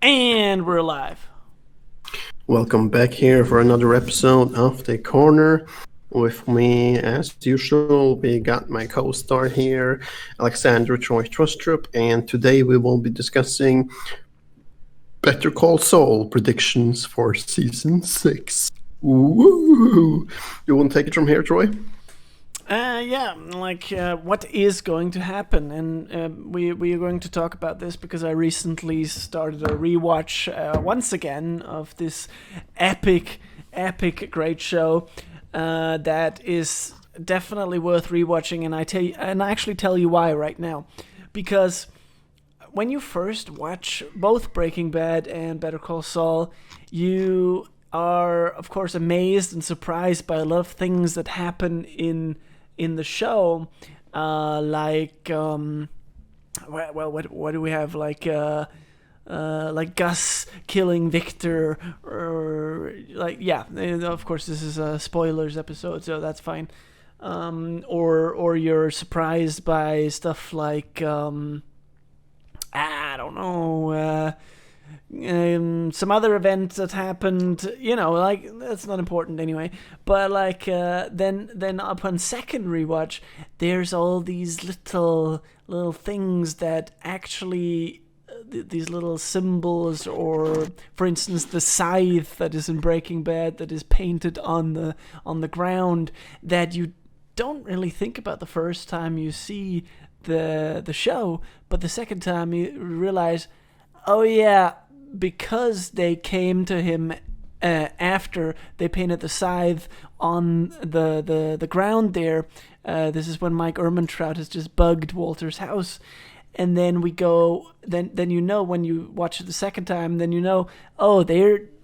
And we're live. Welcome back here for another episode of The Corner. With me, as usual, we got my co-star here, Alexander Troy Trustrup, and today we will be discussing Better Call Saul predictions for Season 6. Woo! You want to take it from here, Troy? What is going to happen, and we are going to talk about this because I recently started a rewatch once again of this epic great show that is definitely worth rewatching, and I actually tell you why right now, because when you first watch both Breaking Bad and Better Call Saul, you are of course amazed and surprised by a lot of things that happen in the show, what do we have, like Gus killing Victor, or of course this is a spoilers episode, so that's fine. Or you're surprised by stuff like I don't know, some other event that happened, that's not important anyway. But then upon second rewatch, there's all these little things that actually, these little symbols, or for instance the scythe that is in Breaking Bad that is painted on the ground, that you don't really think about the first time you see the show, but the second time you realize, oh yeah, because they came to him after they painted the scythe on the ground there. This is when Mike Ehrmantraut has just bugged Walter's house. And then we go, then when you watch it the second time, then oh,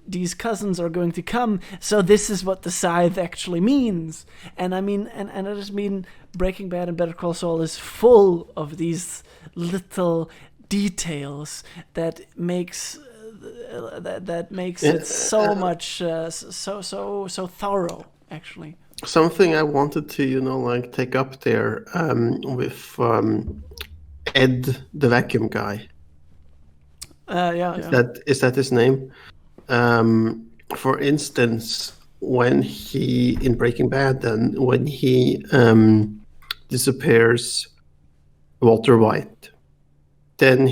these cousins are going to come, so this is what the scythe actually means. And I mean, and I just mean Breaking Bad and Better Call Saul is full of these little details that makes it so much so thorough, actually. Something I wanted to take up there with Ed the vacuum guy. Is that his name? For instance, when he in Breaking Bad, then when he disappears Walter White, then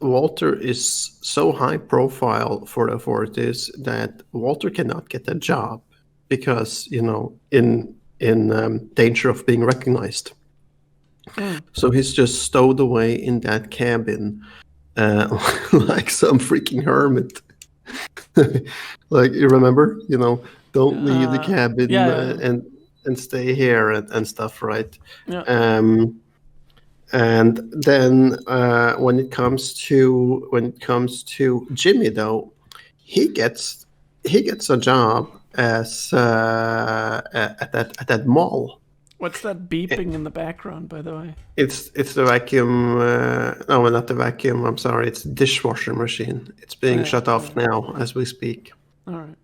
Walter is so high profile for the authorities that Walter cannot get a job because in danger of being recognized. So he's just stowed away in that cabin like some freaking hermit. Like, you remember, don't leave the cabin and stay here and stuff, right? Yeah. And then when it comes to Jimmy, though, he gets a job as at that mall. What's that beeping in the background, by the way? It's the vacuum. No, not the vacuum. I'm sorry. It's the dishwasher machine. It's being shut off now as we speak. All right.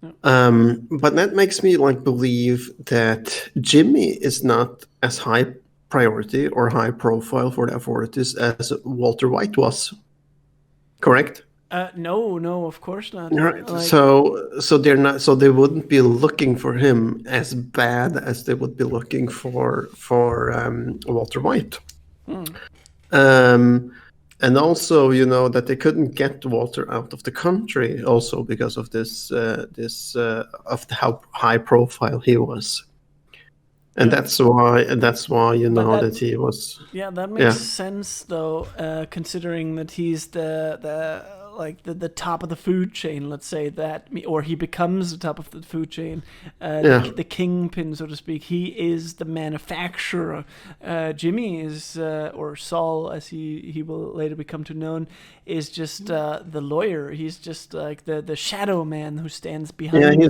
Yeah. But that makes me believe that Jimmy is not as high priority or high profile for the authorities as Walter White was. Correct? No, of course not. Right. So they're not. So they wouldn't be looking for him as bad as they would be looking for Walter White. And also, that they couldn't get Walter out of the country, also because of this of how high profile he was. And that's why that he was. Yeah, that makes sense, though, considering that he's the top of the food chain, let's say that, or he becomes the top of the food chain, the kingpin, so to speak. He is the manufacturer. Jimmy is, or Saul, as he will later become to known, is just the lawyer. He's just like the shadow man who stands behind. Yeah,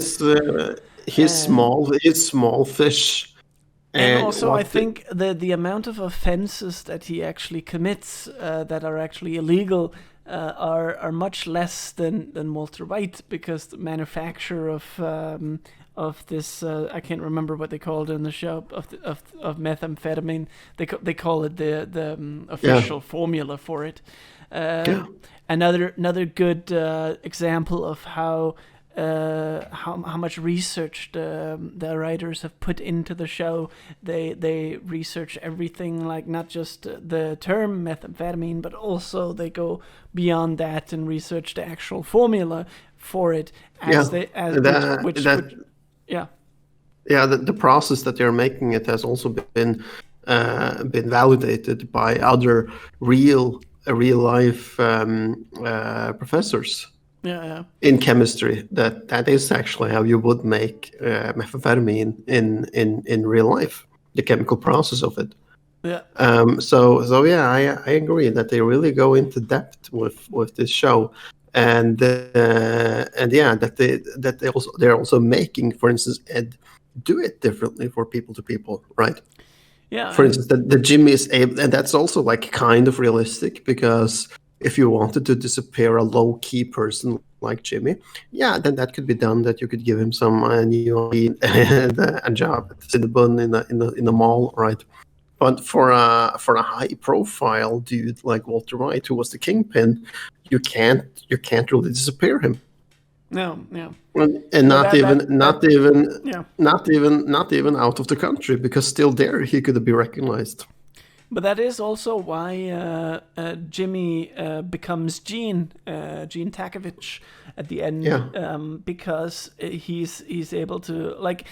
he's small. He's small fish. And also, I think the amount of offenses that he actually commits that are actually illegal are much less than Walter White, because the manufacture of this. I can't remember what they called it in the show of methamphetamine. They call it the official formula for it. Another good example of how much research the writers have put into the show. They research everything, like not just the term methamphetamine, but also they go beyond that and research the actual formula for it. The process that they're making it has also been validated by other real life professors. In chemistry, that is actually how you would make methamphetamine in real life, the chemical process of it. So I agree that they really go into depth with this show, and that they're also making, for instance, Ed do it differently for people to people, right? For instance, the Jimmy is able, and that's also like kind of realistic, because if you wanted to disappear a low-key person like Jimmy, then that could be done. That you could give him some new a job at Cinnabon in the mall, right? But for a high-profile dude like Walter White, who was the kingpin, you can't really disappear him. No. And not even out of the country, because still there he could be recognized. But that is also why Jimmy becomes Gene Takovich at the end, because he's able to, like.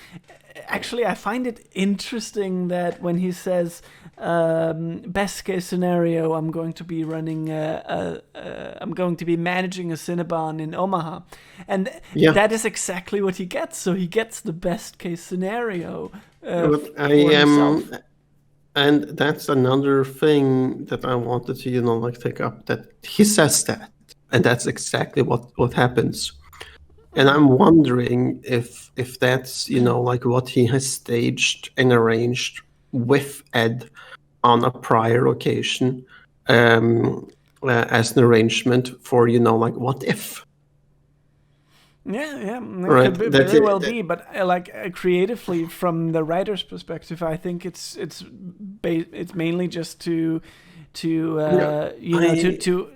Actually, I find it interesting that when he says, "Best case scenario, I'm going to be running, I'm going to be managing a Cinnabon in Omaha," and that is exactly what he gets. So he gets the best case scenario for himself. And that's another thing that I wanted to, take up, that he says that, and that's exactly what happens. And I'm wondering if that's, what he has staged and arranged with Ed on a prior occasion, as an arrangement for, what if? Yeah, right. Could very well be, but creatively, from the writer's perspective, I think it's mainly just to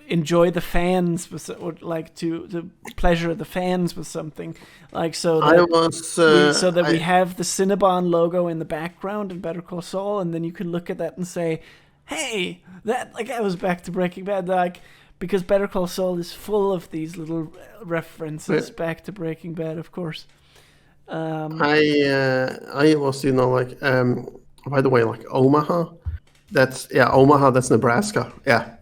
enjoy the fans, or like to pleasure the fans with something, like so that we have the Cinnabon logo in the background in Better Call Saul, and then you can look at that and say, hey, that was back to Breaking Bad, because Better Call Saul is full of these little references back to Breaking Bad, of course. I was, by the way, Omaha. Omaha, that's Nebraska. Yeah.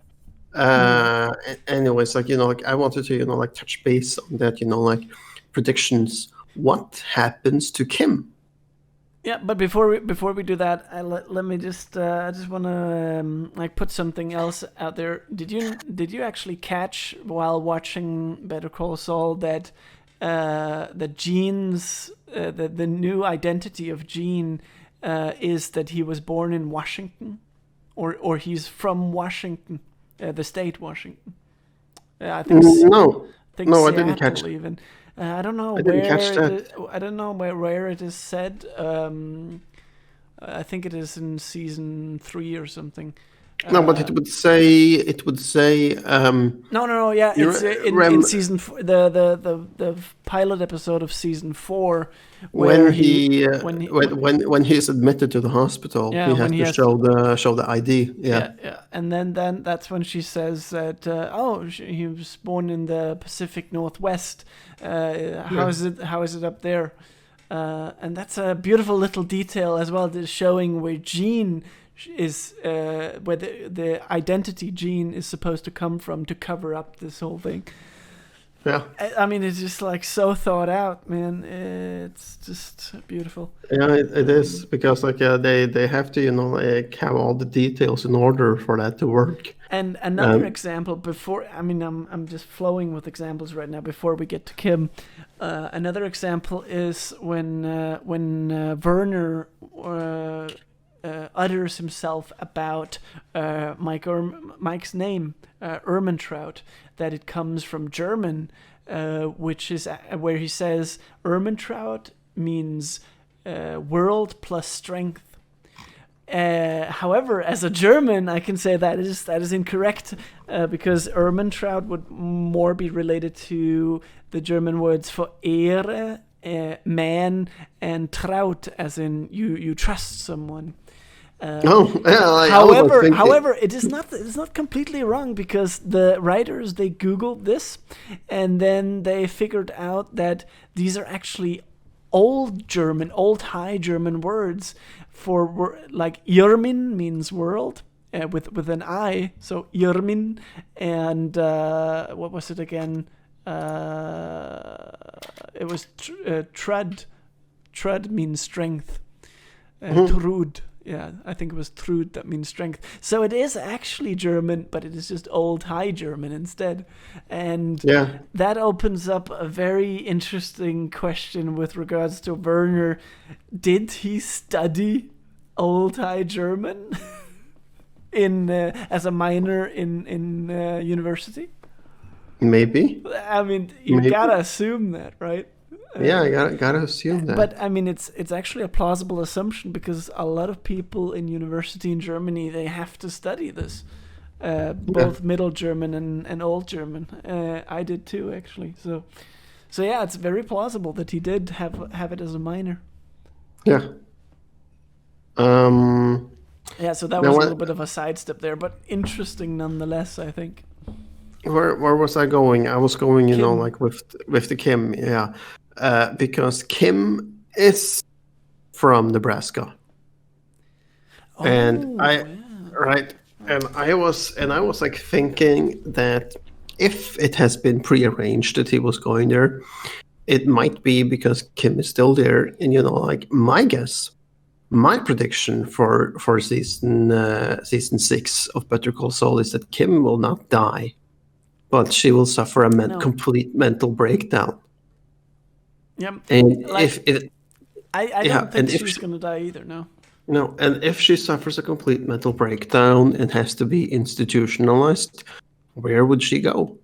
Anyways, I wanted to, touch base on that, predictions. What happens to Kim? Yeah, but before we do that, let me just I just want to put something else out there. Did you actually catch while watching Better Call Saul that Gene's the new identity of Gene is that he was born in Washington, or he's from Washington, the state Washington. I think I didn't catch it. Even. I don't know I don't know where it is said. I think it is in season 3 or something. No, but it would say. No. Yeah, it's in season the pilot episode of season 4, when he's admitted to the hospital, he has to show the ID. Yeah. And then that's when she says that he was born in the Pacific Northwest. How is it up there? And that's a beautiful little detail as well, showing where Gene is, where the identity Gene is supposed to come from to cover up this whole thing. Yeah. I mean, it's just so thought out, man. It's just beautiful. Yeah, it is, because they have to have all the details in order for that to work. And another example I'm just flowing with examples right now before we get to Kim. Another example is when Werner utters himself about Mike's name, Ermentrout, that it comes from German, which is where he says Ermentrout means world plus strength. However, as a German, I can say that is incorrect because Ermentraut would more be related to the German words for Ehre, man, and Traut, as in you trust someone. However, it is not completely wrong, because the writers, they Googled this, and then they figured out that these are actually old High German words for, like, Yermin means world with an I, so Yermin, and what was it again? It was Trud. Trud means strength. Trud. Yeah, I think it was Trud that means strength. So it is actually German, but it is just Old High German instead. And that opens up a very interesting question with regards to Werner. Did he study Old High German in as a minor in university? Maybe. I mean, you gotta assume that, right? I gotta assume that. But I mean, it's actually a plausible assumption, because a lot of people in university in Germany, they have to study this, both Middle German and Old German. I did too, actually. So yeah, it's very plausible that he did have it as a minor. Yeah. Yeah. So that was a little bit of a sidestep there, but interesting nonetheless, I think. Where was I going? I was going, like with the Kim, because Kim is from Nebraska, and I was like thinking that if it has been prearranged that he was going there, it might be because Kim is still there, and like my prediction for season 6 of Better Call Saul is that Kim will not die, but she will suffer a complete mental breakdown. Yep. And I don't think she's going to die either, no. No, and if she suffers a complete mental breakdown and has to be institutionalized, where would she go?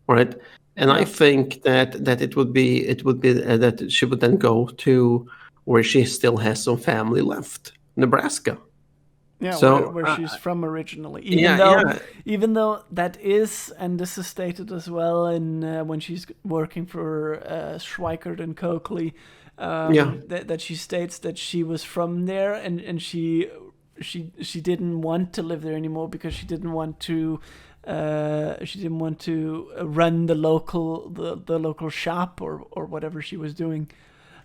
Right? And I think that it would be that she would then go to where she still has some family left, Nebraska. Yeah, so, where she's from originally. Even though that is, and this is stated as well in when she's working for Schweikert and Coakley, that she states that she was from there, and she didn't want to live there anymore because she didn't want to run the local shop or whatever she was doing.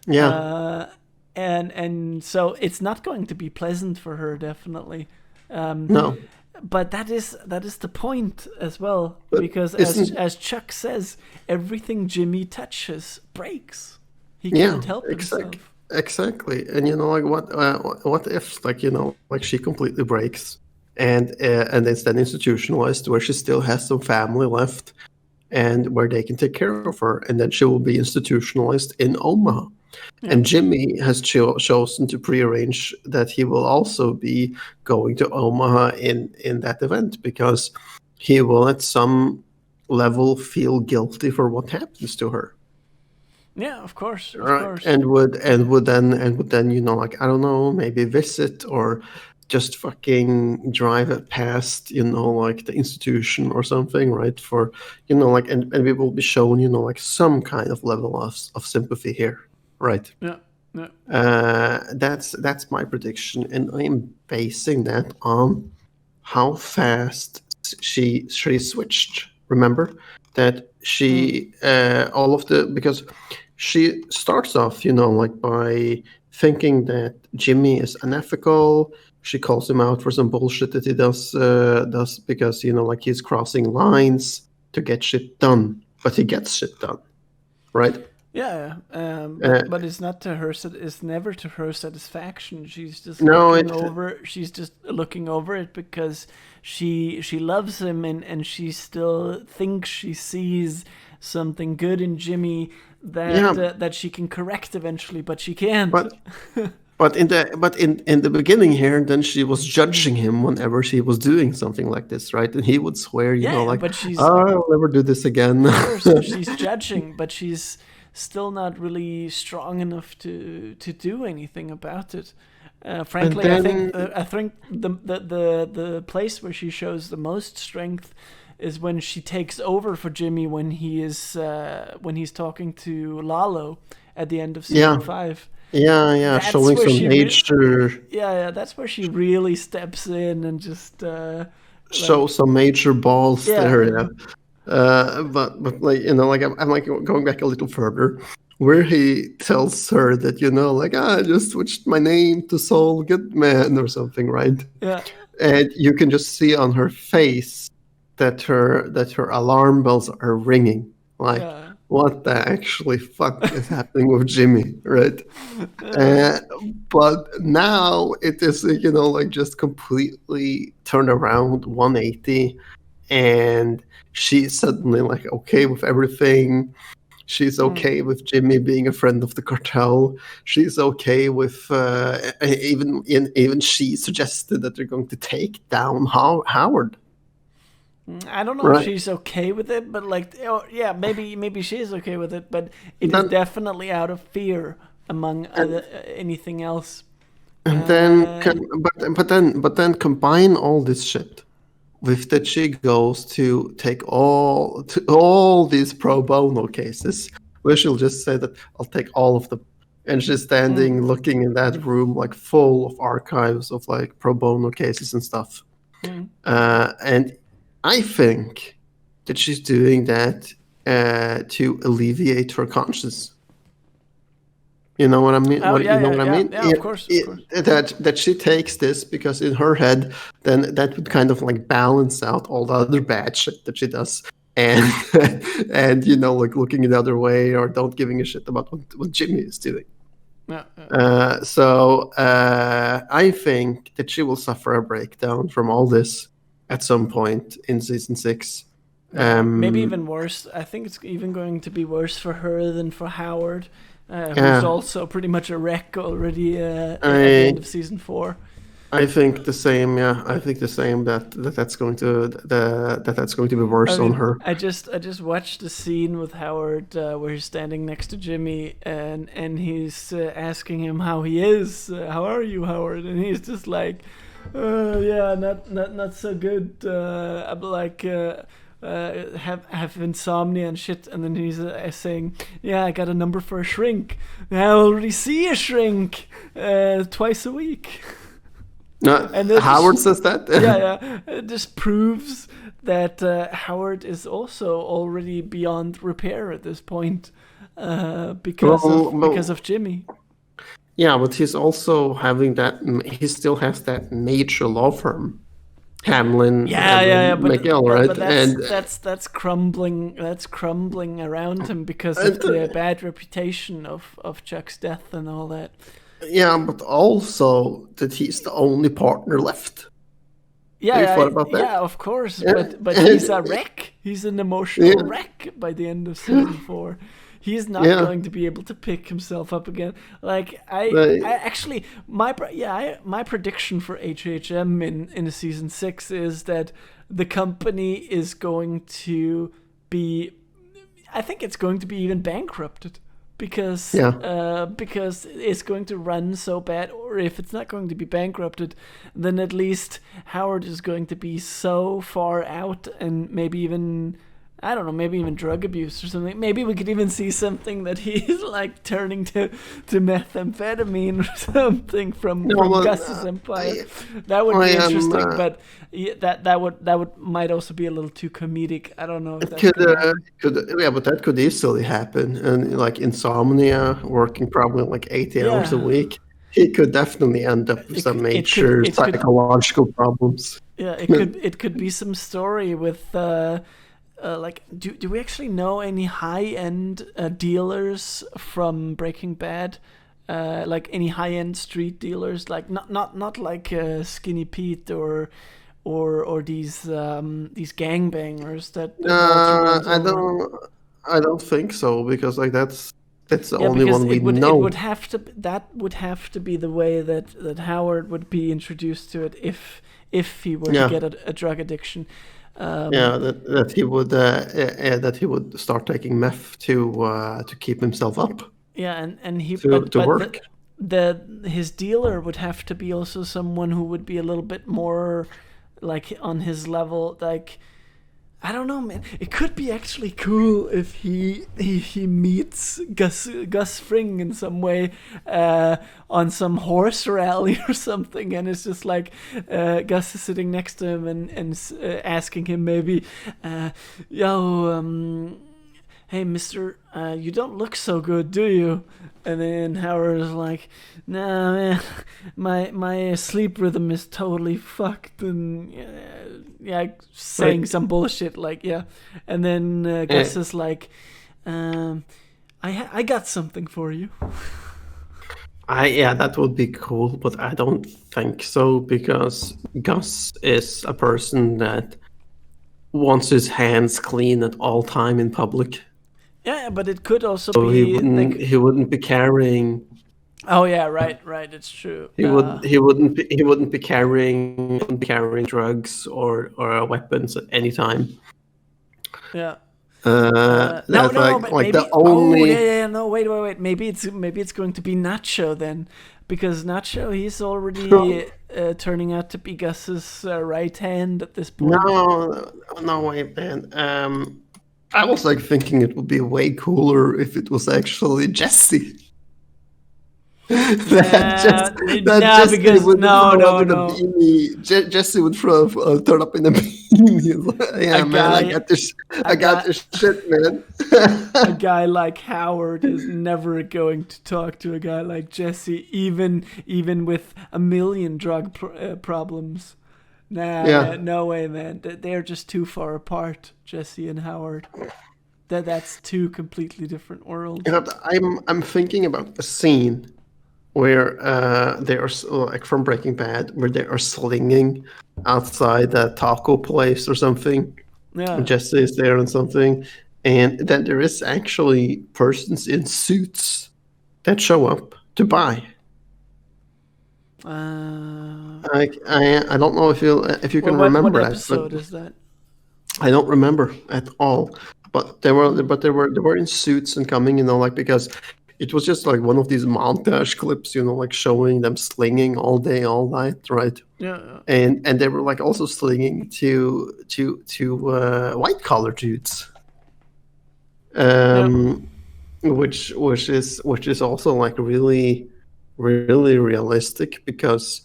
Yeah. And so it's not going to be pleasant for her, definitely. No. But that is the point as well, because as Chuck says, everything Jimmy touches breaks. He can't help himself. Exactly. And like what if like she completely breaks and it's then institutionalized where she still has some family left and where they can take care of her, and then she will be institutionalized in Omaha. Yeah. And Jimmy has chosen to prearrange that he will also be going to Omaha in that event, because he will at some level feel guilty for what happens to her. Yeah, of course. And would then like, I don't know, maybe visit or just fucking drive it past like the institution or something, right? For like, and we will be shown like some kind of level of sympathy here. Right. Yeah. That's my prediction, and I'm basing that on how fast she switched. Remember that she because she starts off, like by thinking that Jimmy is unethical. She calls him out for some bullshit that he does because like he's crossing lines to get shit done, but he gets shit done, right? Yeah, but it's not to her. It's never to her satisfaction. She's just She's just looking over it because she loves him, and she still thinks she sees something good in Jimmy that she can correct eventually, but she can't. But in the beginning here, then she was judging him whenever she was doing something like this, right? And he would swear, but she's, I'll never do this again. So she's judging, but she's still not really strong enough to do anything about it. And Frankly, then I think the place where she shows the most strength is when she takes over for Jimmy when he's talking to Lalo at the end of season yeah, 5. yeah, That's showing where some major yeah, that's where she really steps in and just like show some major balls yeah, there. Yeah. But like like I'm like going back a little further, where he tells her that like I just switched my name to Saul Goodman or something, right? yeah, And you can just see on her face that her alarm bells are ringing. Like, yeah, what the actually fuck is happening with Jimmy, right? uh, Uh, but now it is like just completely turned around 180, and she's suddenly like okay with everything. She's mm. okay with Jimmy being a friend of the cartel. She's okay with even she suggested that they're going to take down Howard. I don't know if Right. she's okay with it, but like, oh, yeah, maybe she is okay with it, but it is Then definitely out of fear among and, anything else. and then Uh, but then combine all this shit with that she goes to take all these pro bono cases, where she'll just say that I'll take all of them, and she's mm, standing looking in that room like full of archives of like pro bono cases and stuff. mm. And I think that she's doing that to alleviate her conscience. You know what I mean? Oh What you yeah, know yeah, what I yeah, mean? yeah. Of course, of course. That she takes this because in her head, then that would kind of like balance out all the other bad shit that she does, and and like looking the other way or don't giving a shit about what Jimmy is doing. Yeah, yeah. So I think that she will suffer a breakdown from all this at some point in season 6. Maybe Um, even worse. I think it's even going to be worse for her than for Howard, who's yeah, also pretty much a wreck already at the I end of season 4. I think the same. Yeah, I think the same that's going to that's going to be worse I on mean, her. I just watched the scene with Howard where he's standing next to Jimmy and he's asking him how he is. How are you, Howard? And he's just like, yeah, not so good. I'm like. Have insomnia and shit, and then he's saying, "Yeah, I got a number for a shrink. I already see a shrink twice a week." And this Howard says that. yeah, it just proves that Howard is also already beyond repair at this point because of Jimmy. Yeah, but he's also having that. He still has that major law firm, Hamlin Yeah. and McGill, right? But that's crumbling. That's crumbling around him because of And the bad reputation of Chuck's death and all that. yeah, but also that he's the only partner left. Have you Yeah, thought about that? yeah, of course. Yeah. But he's a wreck. He's an emotional Yeah. wreck by the end of season 4. He's not Yeah. going to be able to pick himself up again. Like Right. I actually my prediction for HHM in season 6 is that the company is going to be. I think it's going to be even bankrupted because Yeah. because it's going to run so bad, or if it's not going to be bankrupted, then at least Howard is going to be so far out, and maybe even, I don't know, maybe even drug abuse or something. Maybe we could even see something that he's like turning to methamphetamine or something from well, Gus's empire. That would I be am, interesting, but yeah, that would might also be a little too comedic. I don't know if It that's could, gonna happen. yeah, but that could easily happen. And like insomnia, working probably like 80 hours a Yeah, week, he could definitely end up with some major it could psychological problems. yeah, it could be some story with like do we actually know any high end dealers from Breaking Bad? Like any high end street dealers, like not like Skinny Pete or these gangbangers that Walter runs I over. don't think so, because like that's the Yeah, only because one we it know. would have to that would have to be the way that Howard would be introduced to it if he were to Yeah, get a drug addiction. Yeah, that he would start taking meth to keep himself up Yeah, and he to but work. his dealer would have to be also someone who would be a little bit more like on his level. Like, I don't know, man. It could be actually cool if he meets Gus Fring in some way on some horse rally or something, and it's just like Gus is sitting next to him and asking him maybe, yo, hey, Mister, you don't look so good, do you? And then Howard is like, nah, man, my sleep rhythm is totally fucked, and yeah, saying some bullshit like, yeah. And then Gus is like, I got something for you. Yeah, that would be cool, but I don't think so because Gus is a person that wants his hands clean at all time in public. Yeah, but it could also So he be wouldn't he wouldn't be carrying Oh yeah, right, it's true. he wouldn't be carrying drugs or weapons at any time. Yeah. No, That's no, like but maybe. the Oh, yeah, only yeah, no, wait. Maybe it's going to be Nacho then, because Nacho he's already turning out to be Gus's right hand at this point. no way, man. I was like thinking it would be way cooler if it was actually Jesse. Jesse Because would throw up in a no. beanie. Jesse would turn up in a beanie. Yeah, man, I got this shit, man. A guy like Howard is never going to talk to a guy like Jesse, even with a million drug problems. Nah, Yeah. man, no way, man. They're just too far apart, Jesse and Howard. That's two completely different worlds. You know, I'm thinking about a scene where they are like from Breaking Bad, where they are slinging outside a taco place or something. Yeah. Jesse is there and something, and then there is actually persons in suits that show up to buy. I don't know if you can remember what that, episode but is that? I don't remember at all. But they were in suits and coming, like because it was just like one of these montage clips, like showing them slinging all day, all night, right? Yeah. And they were like also slinging to white collar dudes, which is also like really realistic because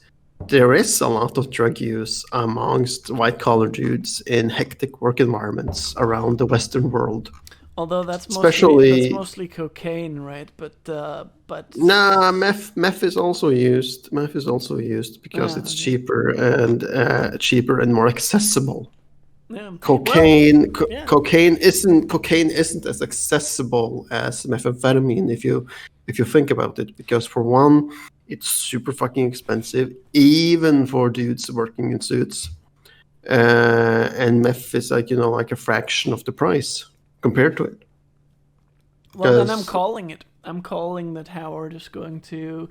there is a lot of drug use amongst white collar dudes in hectic work environments around the Western world. Although that's Especially mostly cocaine, right? But nah, meth is also used. Meth is also used because it's cheaper and more accessible. Yeah. Cocaine isn't as accessible as methamphetamine if you think about it, because for one, it's super fucking expensive even for dudes working in suits, and meth is like like a fraction of the price compared to it. Well, then I'm calling it. I'm calling that Howard is going to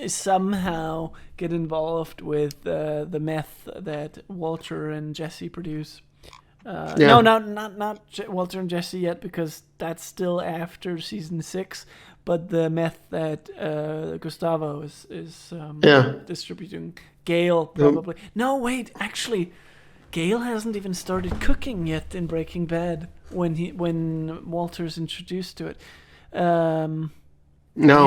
somehow get involved with the meth that Walter and Jesse produce. No, not Walter and Jesse yet, because that's still after season 6. But the meth that Gustavo is distributing, Gale probably. No, wait, actually, Gale hasn't even started cooking yet in Breaking Bad when Walter's introduced to it. No,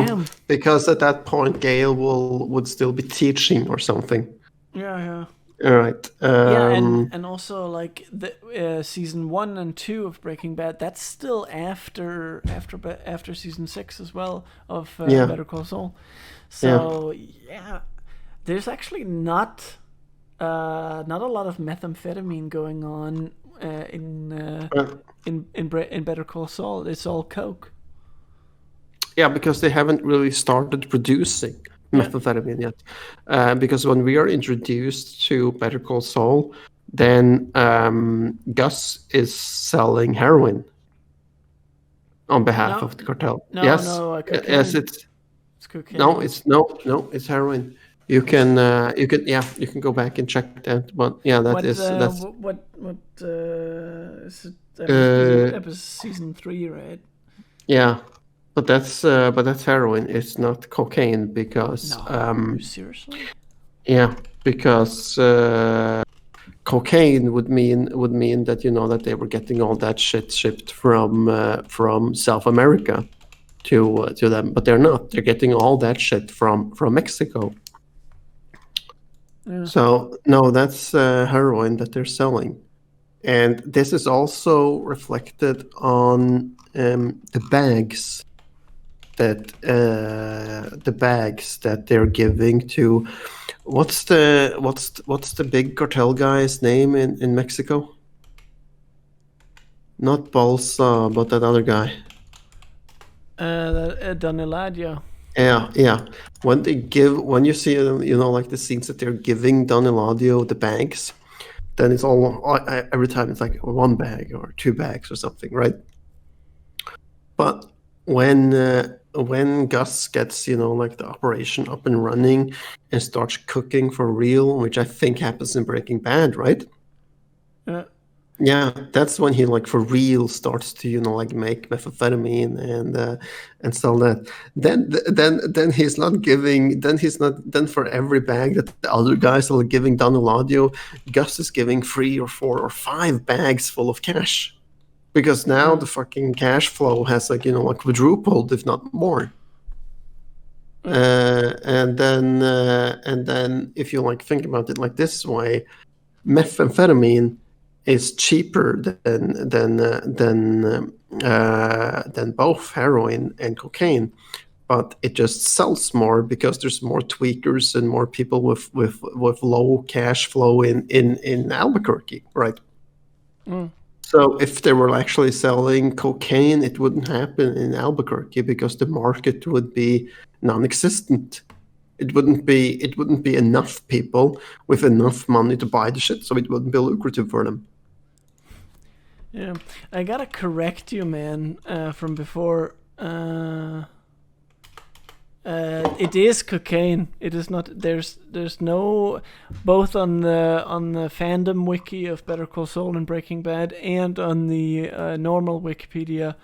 damn. Because at that point Gale would still be teaching or something. Yeah. All right. And also like the season 1 and 2 of Breaking Bad, that's still after season 6 as well of Better Call Saul. So yeah, there's actually not a lot of methamphetamine going on in Better Call Saul. It's all coke. Yeah, because they haven't really started producing methamphetamine yet. Because when we are introduced to Better Call Saul, then Gus is selling heroin on behalf of the cartel. Cocaine. Yes, it's cocaine. No, it's heroin. you can go back and check that. But yeah, What is it? uh, That was season 3, right? yeah, but that's heroin. It's not cocaine because No, seriously. yeah, because cocaine would mean that that they were getting all that shit shipped from South America to them, but they're not. They're getting all that shit from Mexico. Yeah. So no, that's heroin that they're selling, and this is also reflected on the bags that they're giving to. What's the big cartel guy's name in Mexico? Not Balsa, but that other guy. Don Eladio. Yeah. When you see like the scenes that they're giving Don Eladio the bags, then it's all every time it's like one bag or two bags or something, right? But when Gus gets like the operation up and running and starts cooking for real, which I think happens in Breaking Bad, right? Yeah. Yeah, that's when he like for real starts to like make methamphetamine and sell that. Then he's not giving. Then for every bag that the other guys are giving Don Eladio, Gus is giving 3 or 4 or 5 bags full of cash, because now the fucking cash flow has like quadrupled, if not more. And then if you like think about it like this way, methamphetamine is cheaper than both heroin and cocaine, but it just sells more because there's more tweakers and more people with low cash flow in Albuquerque, right? So if they were actually selling cocaine, it wouldn't happen in Albuquerque because the market would be non-existent. It wouldn't be enough people with enough money to buy the shit, so it wouldn't be lucrative for them. Yeah, I gotta correct you, man, from before. It is cocaine. It is not. There's no, both on the fandom wiki of Better Call Saul and Breaking Bad and on the normal Wikipedia,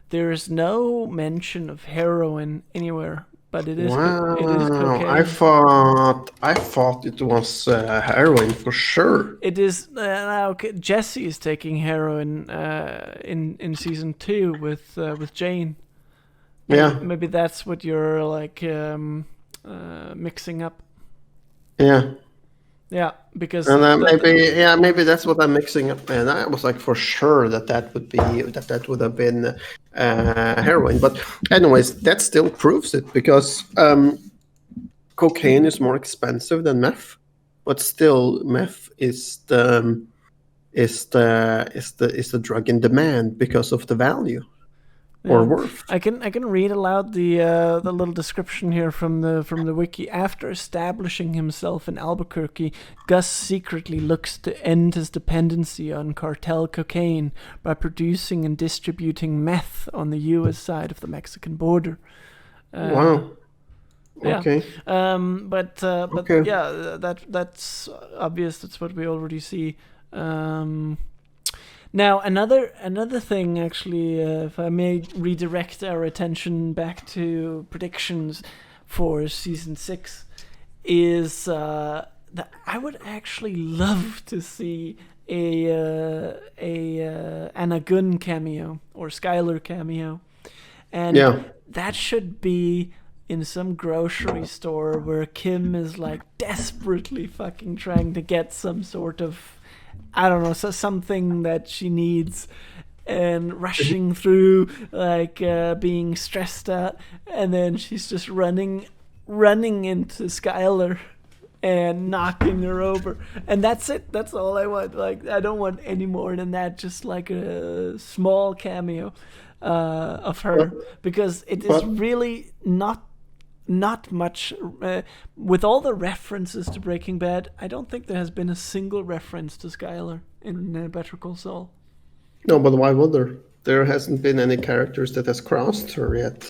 there is no mention of heroin anywhere. But it is. Wow, it is cocaine. I thought it was heroin for sure. It is now. Jesse is taking heroin in season 2 with Jane. Yeah. Maybe that's what you're like mixing up. Yeah. Yeah, because And maybe that's what I'm mixing up. And I was like for sure that would have been heroin. But anyways, that still proves it, because cocaine is more expensive than meth, but still meth is the drug in demand because of the value. Or worth. I can read aloud the little description here from the wiki. After establishing himself in Albuquerque, Gus secretly looks to end his dependency on cartel cocaine by producing and distributing meth on the U.S. side of the Mexican border. Wow. Yeah. Okay. But Okay. yeah, that's obvious. That's what we already see. Now, another thing, actually, if I may redirect our attention back to predictions for season 6, is that I would actually love to see a Anna Gunn cameo or Skylar cameo, and that should be in some grocery store where Kim is like desperately fucking trying to get some sort of, I don't know, so something that she needs, and rushing through, like being stressed out, and then she's just running into Skylar and knocking her over, and that's it. That's all I want. Like, I don't want any more than that. Just like a small cameo of her, because it is really not much. With all the references to Breaking Bad, I don't think there has been a single reference to Skylar in Better Call Saul. No, but why would there? There hasn't been any characters that has crossed her yet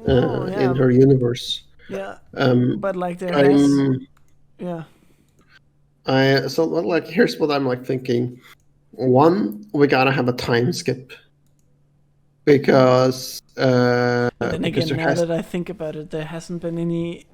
in her universe. Yeah, Um, but like there has, I'm yeah. I so like here's what I'm like thinking. One, we gotta have a time skip But then because again, there now has that I think about it, there hasn't been any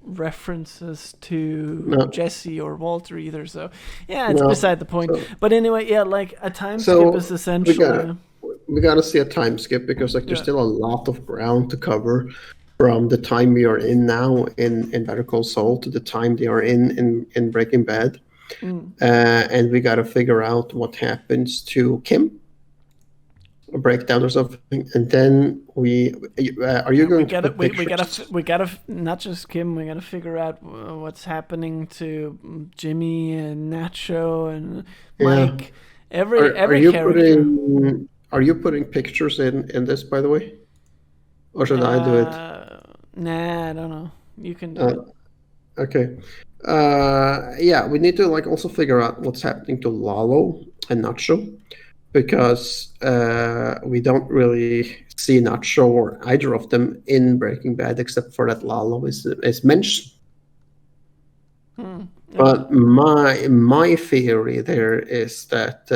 references to no Jesse or Walter either. So yeah, it's no beside the point. so But anyway, yeah, like a time skip is so we essential. gotta Yeah, we gotta see a time skip because like there's yeah. still a lot of ground to cover from the time we are in now in Better Call Saul to the time they are in Breaking Bad, Mm. and we gotta figure out what happens to Kim, a breakdown or something, and then are you Yeah, we going to gotta put pictures? we gotta not just Kim. We gotta figure out what's happening to Jimmy and Nacho and Yeah. Mike. Are Every you character. putting pictures in this, by the way, or should I do it? Uh, nah, I don't know. You can do Uh, it. okay. Yeah, we need to like also figure out what's happening to Lalo and Nacho because we don't really see Nacho or either of them in Breaking Bad except for that Lalo is mentioned. Hmm. Okay. But my theory there is that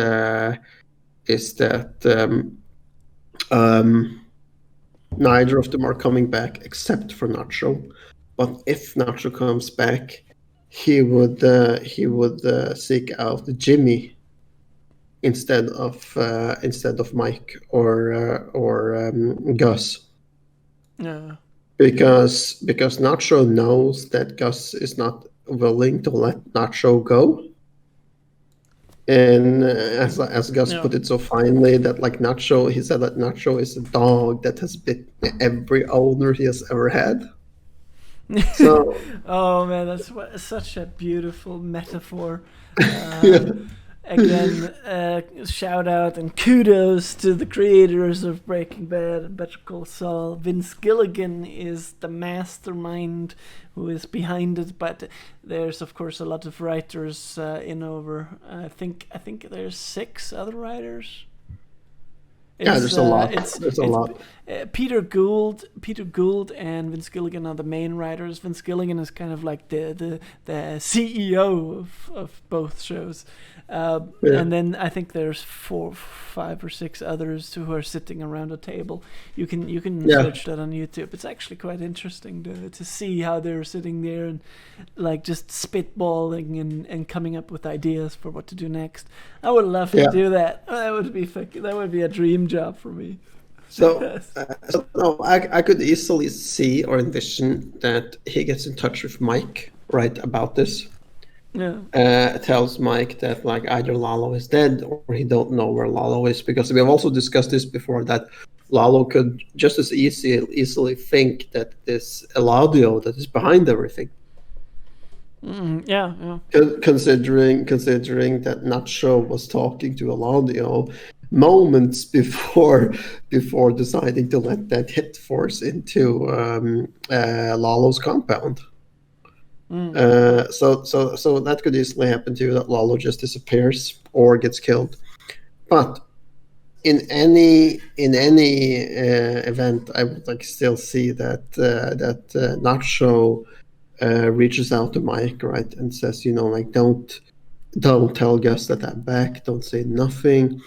um, neither of them are coming back except for Nacho. But if Nacho comes back, he would seek out Jimmy instead of Mike or Gus Yeah. because Nacho knows that Gus is not willing to let Nacho go. And as Gus Yeah. put it so finely, that like Nacho, he said that Nacho is a dog that has bit every owner he has ever had. So Oh man, such a beautiful metaphor. Uh, yeah, Again, shout out and kudos to the creators of Breaking Bad and Better Call Saul. Vince Gilligan is the mastermind who is behind it, but there's of course a lot of writers in over. I think there's 6 other writers. there's a lot. There's a It's lot. Peter Gould and Vince Gilligan are the main writers. Vince Gilligan is kind of like the CEO of both shows, Yeah, and then I think there's 4, 5, or 6 others who are sitting around a table. You can yeah. search that on YouTube. It's actually quite interesting to see how they're sitting there and like just spitballing and coming up with ideas for what to do next. I would love to Yeah. do that. That would be a dream job for me. So, so no, I could easily see or envision that he gets in touch with Mike, right, about this. Yeah. Tells Mike that like either Lalo is dead or he don't know where Lalo is because we have also discussed this before that Lalo could just as easily think that this Eladio that is behind everything. Yeah. Yeah. Considering that Nacho was talking to Eladio moments before deciding to let that hit force into Lalo's compound. So that could easily happen too. That Lalo just disappears or gets killed. But in any event, I would like still see that Nacho reaches out to Mike, right, and says, like don't tell Gus that I'm back. Don't say nothing,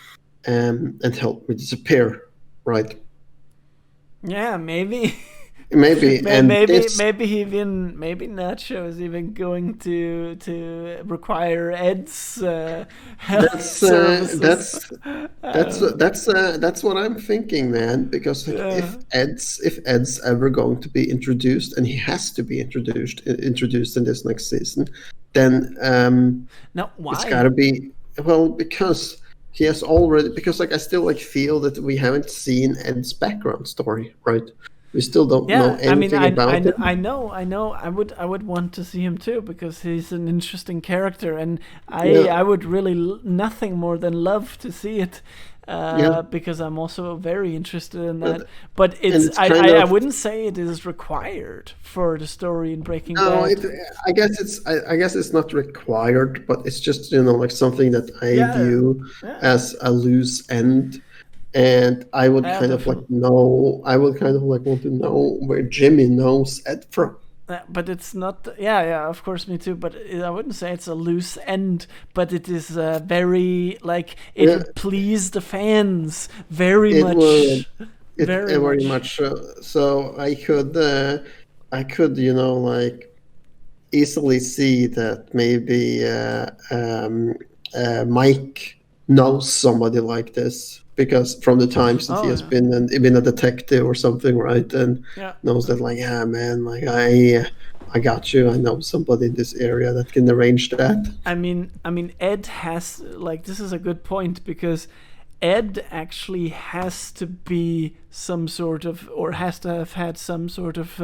and help me disappear, right? Yeah. Maybe. Maybe, and this Maybe Nacho is even going to require Ed's help that's services. that's what I'm thinking, man. Because like Yeah. if Ed's ever going to be introduced, and he has to be introduced in this next season, then Now, it's got to why? be well because he has already because like I still like feel that we haven't seen Ed's background story, right? We still don't know Yeah, I mean, anything about him. I know. I would want to see him too because he's an interesting character, and Yeah, I would really nothing more than love to see it, yeah, because I'm also very interested in that. but But and it's kind I of wouldn't say it is required for the story in Breaking no. Bad. I guess it's not required, but it's just like something that I Yeah, view yeah, as a loose end. And I would yeah, kind of like definitely. know, I would kind of like want to know where Jimmy knows Ed from. but it's not. Yeah, yeah. Of course, me too. But I wouldn't say it's a loose end. But it is very like it Yeah, would please the fans very it would. much, It very very much. much so. I could, like easily see that maybe Mike knows somebody like this because from the times that he Oh has yeah, been a detective or something, right? And yeah. knows that, like, yeah, man, like I got you. I know somebody in this area that can arrange that. I mean, Ed has like this is a good point because Ed actually has to be some sort of, or has to have had some sort of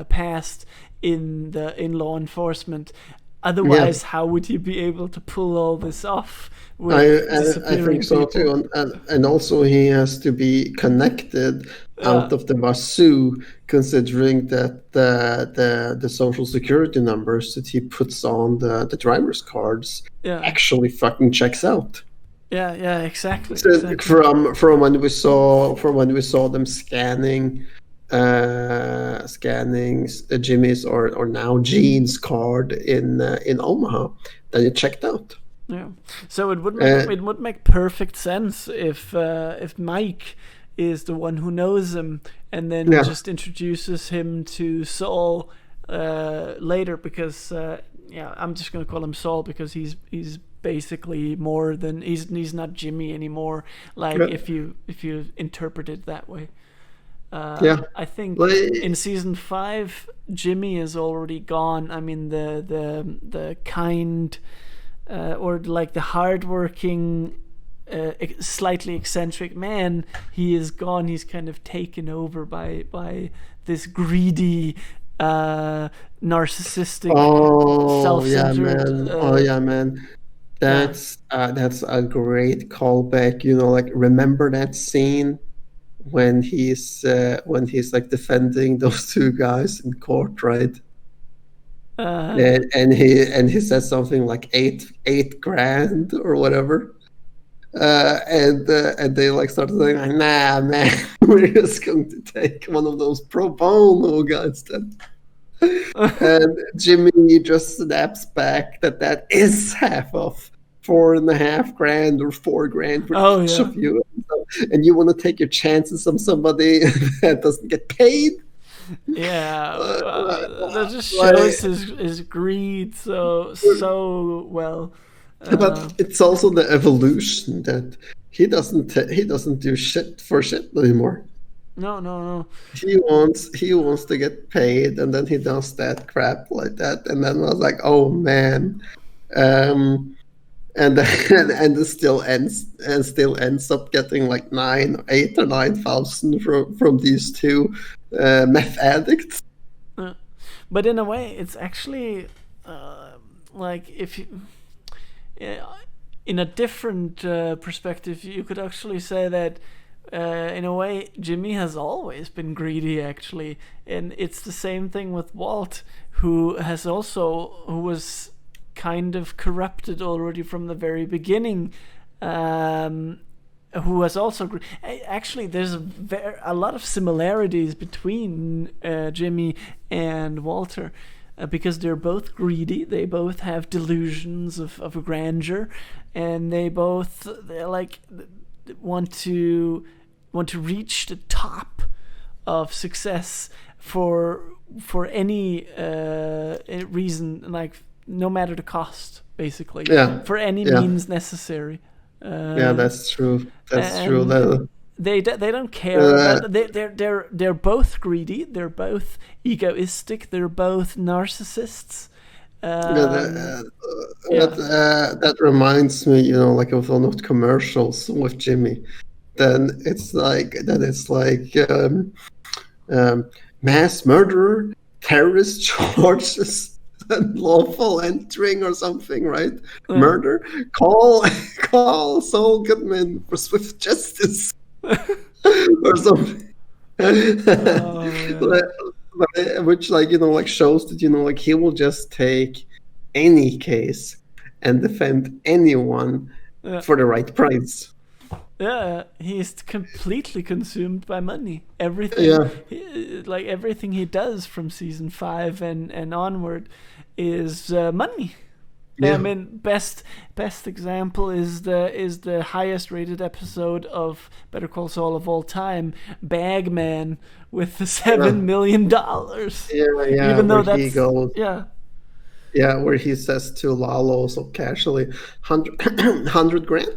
past in law enforcement. Yeah, Otherwise, how would he be able to pull all this off I with I think disappearing so too, people? and also he has to be connected Yeah, out of the wazoo, considering that the social security numbers that he puts on the driver's cards yeah, actually fucking checks out. yeah, yeah. Exactly, So exactly. from when we saw them scanning Jimmy's or now Gene's card in Omaha, then it checked out. Yeah. So it would make Uh, it would make perfect sense if Mike is the one who knows him and then yeah. just introduces him to Saul later because yeah, I'm just gonna call him Saul because he's basically more than he's not Jimmy anymore. Like Yeah. if you interpret it that way. Yeah. I think in Like, season 5, Jimmy is already gone. I mean, the kind or like the hardworking, slightly eccentric man, he is gone. He's kind of taken over by this greedy, narcissistic, oh yeah, self-centered. man. Oh yeah, man. Yeah. That's a great callback. Like, remember that scene when he's like defending those two guys in court, right? Uh, And he says something like eight grand or whatever. And they like started saying, like, nah, man, we're just going to take one of those pro bono guys then. And Jimmy just snaps back that is half of 4.5 grand or 4 grand for oh each yeah. of you. And you want to take your chances on somebody that doesn't get paid? Yeah, that just Like, shows his greed so well. but it's also the evolution that he doesn't do shit for shit anymore. No, no, no. He wants to get paid, and then he does that crap like that, and then I was like, oh man. Um, and then and it still ends up getting like 8 or 9,000 from these two meth addicts. But in a way, it's actually like if you, yeah, in a different perspective, you could actually say that in a way, Jimmy has always been greedy, actually, and it's the same thing with Walt, who was kind of corrupted already from the very beginning. Who was also actually there's a lot of similarities between Jimmy and Walter because they're both greedy, they both have delusions of grandeur, and they like want to reach the top of success for any reason, like no matter the cost, basically, Yeah, for any yeah, means necessary. yeah. Uh, That's true. That's true. and they don't care Uh, about they're both greedy, they're both egoistic, they're both narcissists. Yeah, Um, yeah. that reminds me, like of one of the commercials with Jimmy. Then it's like mass murderer, terrorist charges, unlawful entering or something, right? Yeah. Murder. Call Saul Goodman for swift justice or something. Oh yeah. Which, like shows that, like he will just take any case and defend anyone Yeah. for the right price. Yeah, he's completely consumed by money. Yeah, Like everything he does from season 5 and onward is money. I yeah, mean, best example is the highest rated episode of Better Call Saul of all time, Bagman, with the yeah, $7 million. yeah, yeah. Even Where though he that's goes, yeah yeah, where he says to Lalo so casually, 100 grand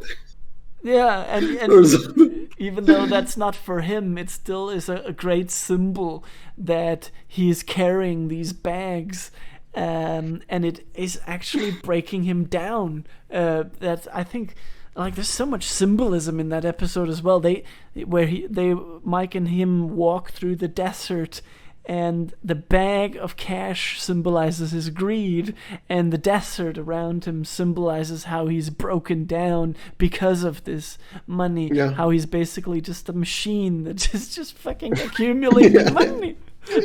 yeah, or and something. even though that's not for him, it still is a great symbol that he's carrying these bags, and it is actually breaking him down. That I think, like, there's so much symbolism in that episode as well. They Mike and him walk through the desert, and the bag of cash symbolizes his greed, and the desert around him symbolizes how he's broken down because of this money, Yeah, how he's basically just a machine that is just fucking accumulating yeah, money.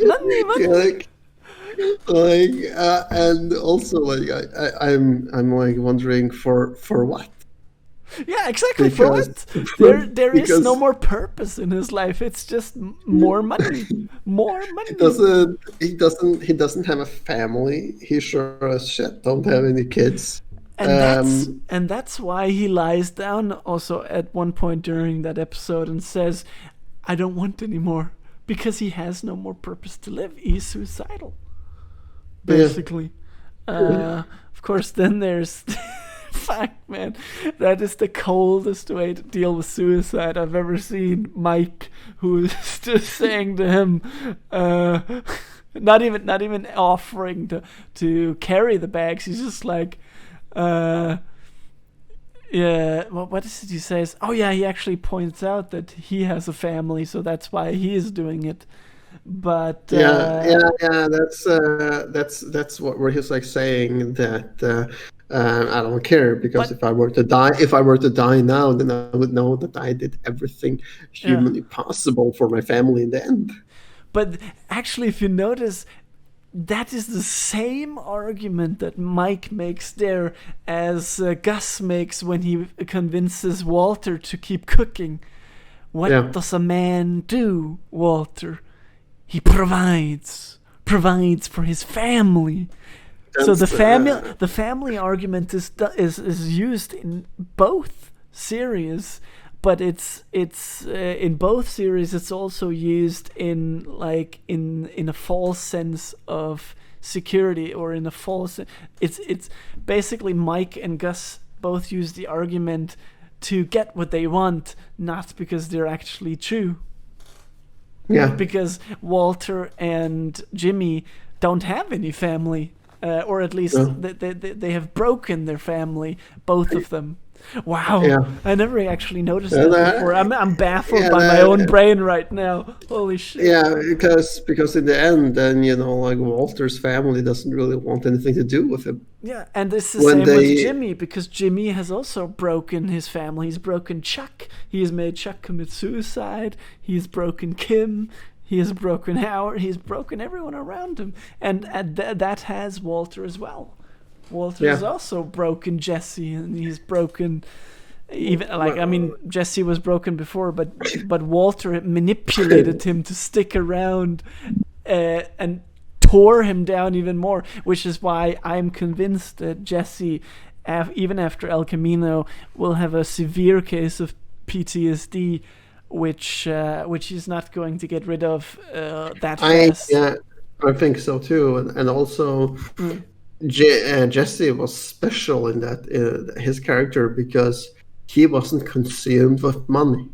Money, yeah, money. and also like I'm like wondering for what, Yeah, exactly. For because what? There is no because more purpose in his life. It's just more money. More he money. doesn't have a family. He sure as shit don't have any kids. Um, And that's why he lies down also at one point during that episode and says, "I don't want any more," because he has no more purpose to live. He's suicidal, yeah, basically. Of course, then there's fuck, man, that is the coldest way to deal with suicide I've ever seen. Mike, who is just saying to him, not even offering to carry the bags. He's just like, yeah, what is it he says? Oh yeah, he actually points out that he has a family, so that's why he is doing it. But yeah, yeah, yeah. That's what where he's like saying that I don't care, because but if I were to die now, then I would know that I did everything yeah. humanly possible for my family in the end. But actually, if you notice, that is the same argument that Mike makes there as Gus makes when he convinces Walter to keep cooking. What Yeah, does a man do, Walter? He provides for his family. So that's the family argument is used in both series, but it's in both series it's also used in like in a false sense of security, or in a false, it's basically Mike and Gus both use the argument to get what they want, not because they're actually true. yeah. Because Walter and Jimmy don't have any family, or at least Yeah. they have broken their family, both of them. Wow, Yeah. I never actually noticed And, that before. I'm baffled yeah, by my own brain right now. Holy shit. yeah, because in the end, then like Walter's family doesn't really want anything to do with him. Yeah, and it's the When same with they, Jimmy, because Jimmy has also broken his family. He's broken Chuck. He has made Chuck commit suicide. He's broken Kim. He has broken Howard. He's broken everyone around him, and that has Walter as well. Walter has yeah, also broken Jesse, and he's broken even, like, I mean, Jesse was broken before, but Walter manipulated him to stick around, and tore him down even more, which is why I'm convinced that Jesse, even after El Camino, will have a severe case of PTSD, which he's not going to get rid of that fast. yeah, I think so too, and also Mm. Jesse was special in that his character, because he wasn't consumed with money.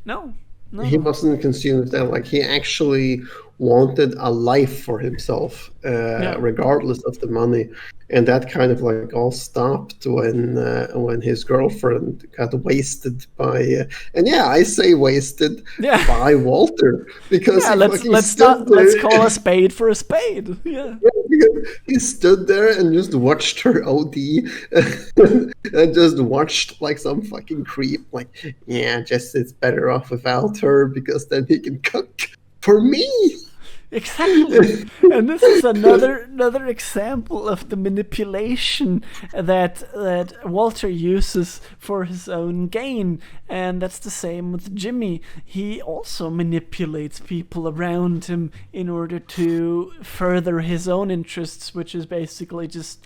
No, He no. wasn't consumed with that. Like, he actually wanted a life for himself, Yeah. regardless of the money, and that kind of like all stopped when his girlfriend got wasted by, and yeah, I say wasted Yeah. by Walter, because Yeah, he fucking let's stood not let's there. call a spade for a spade. Yeah. He stood there and just watched her OD, and just watched like some fucking creep. Like, yeah, Jesse's better off without her, because then he can cook for me. Exactly, and this is another example of the manipulation that Walter uses for his own gain, and that's the same with Jimmy. He also manipulates people around him in order to further his own interests, which is basically just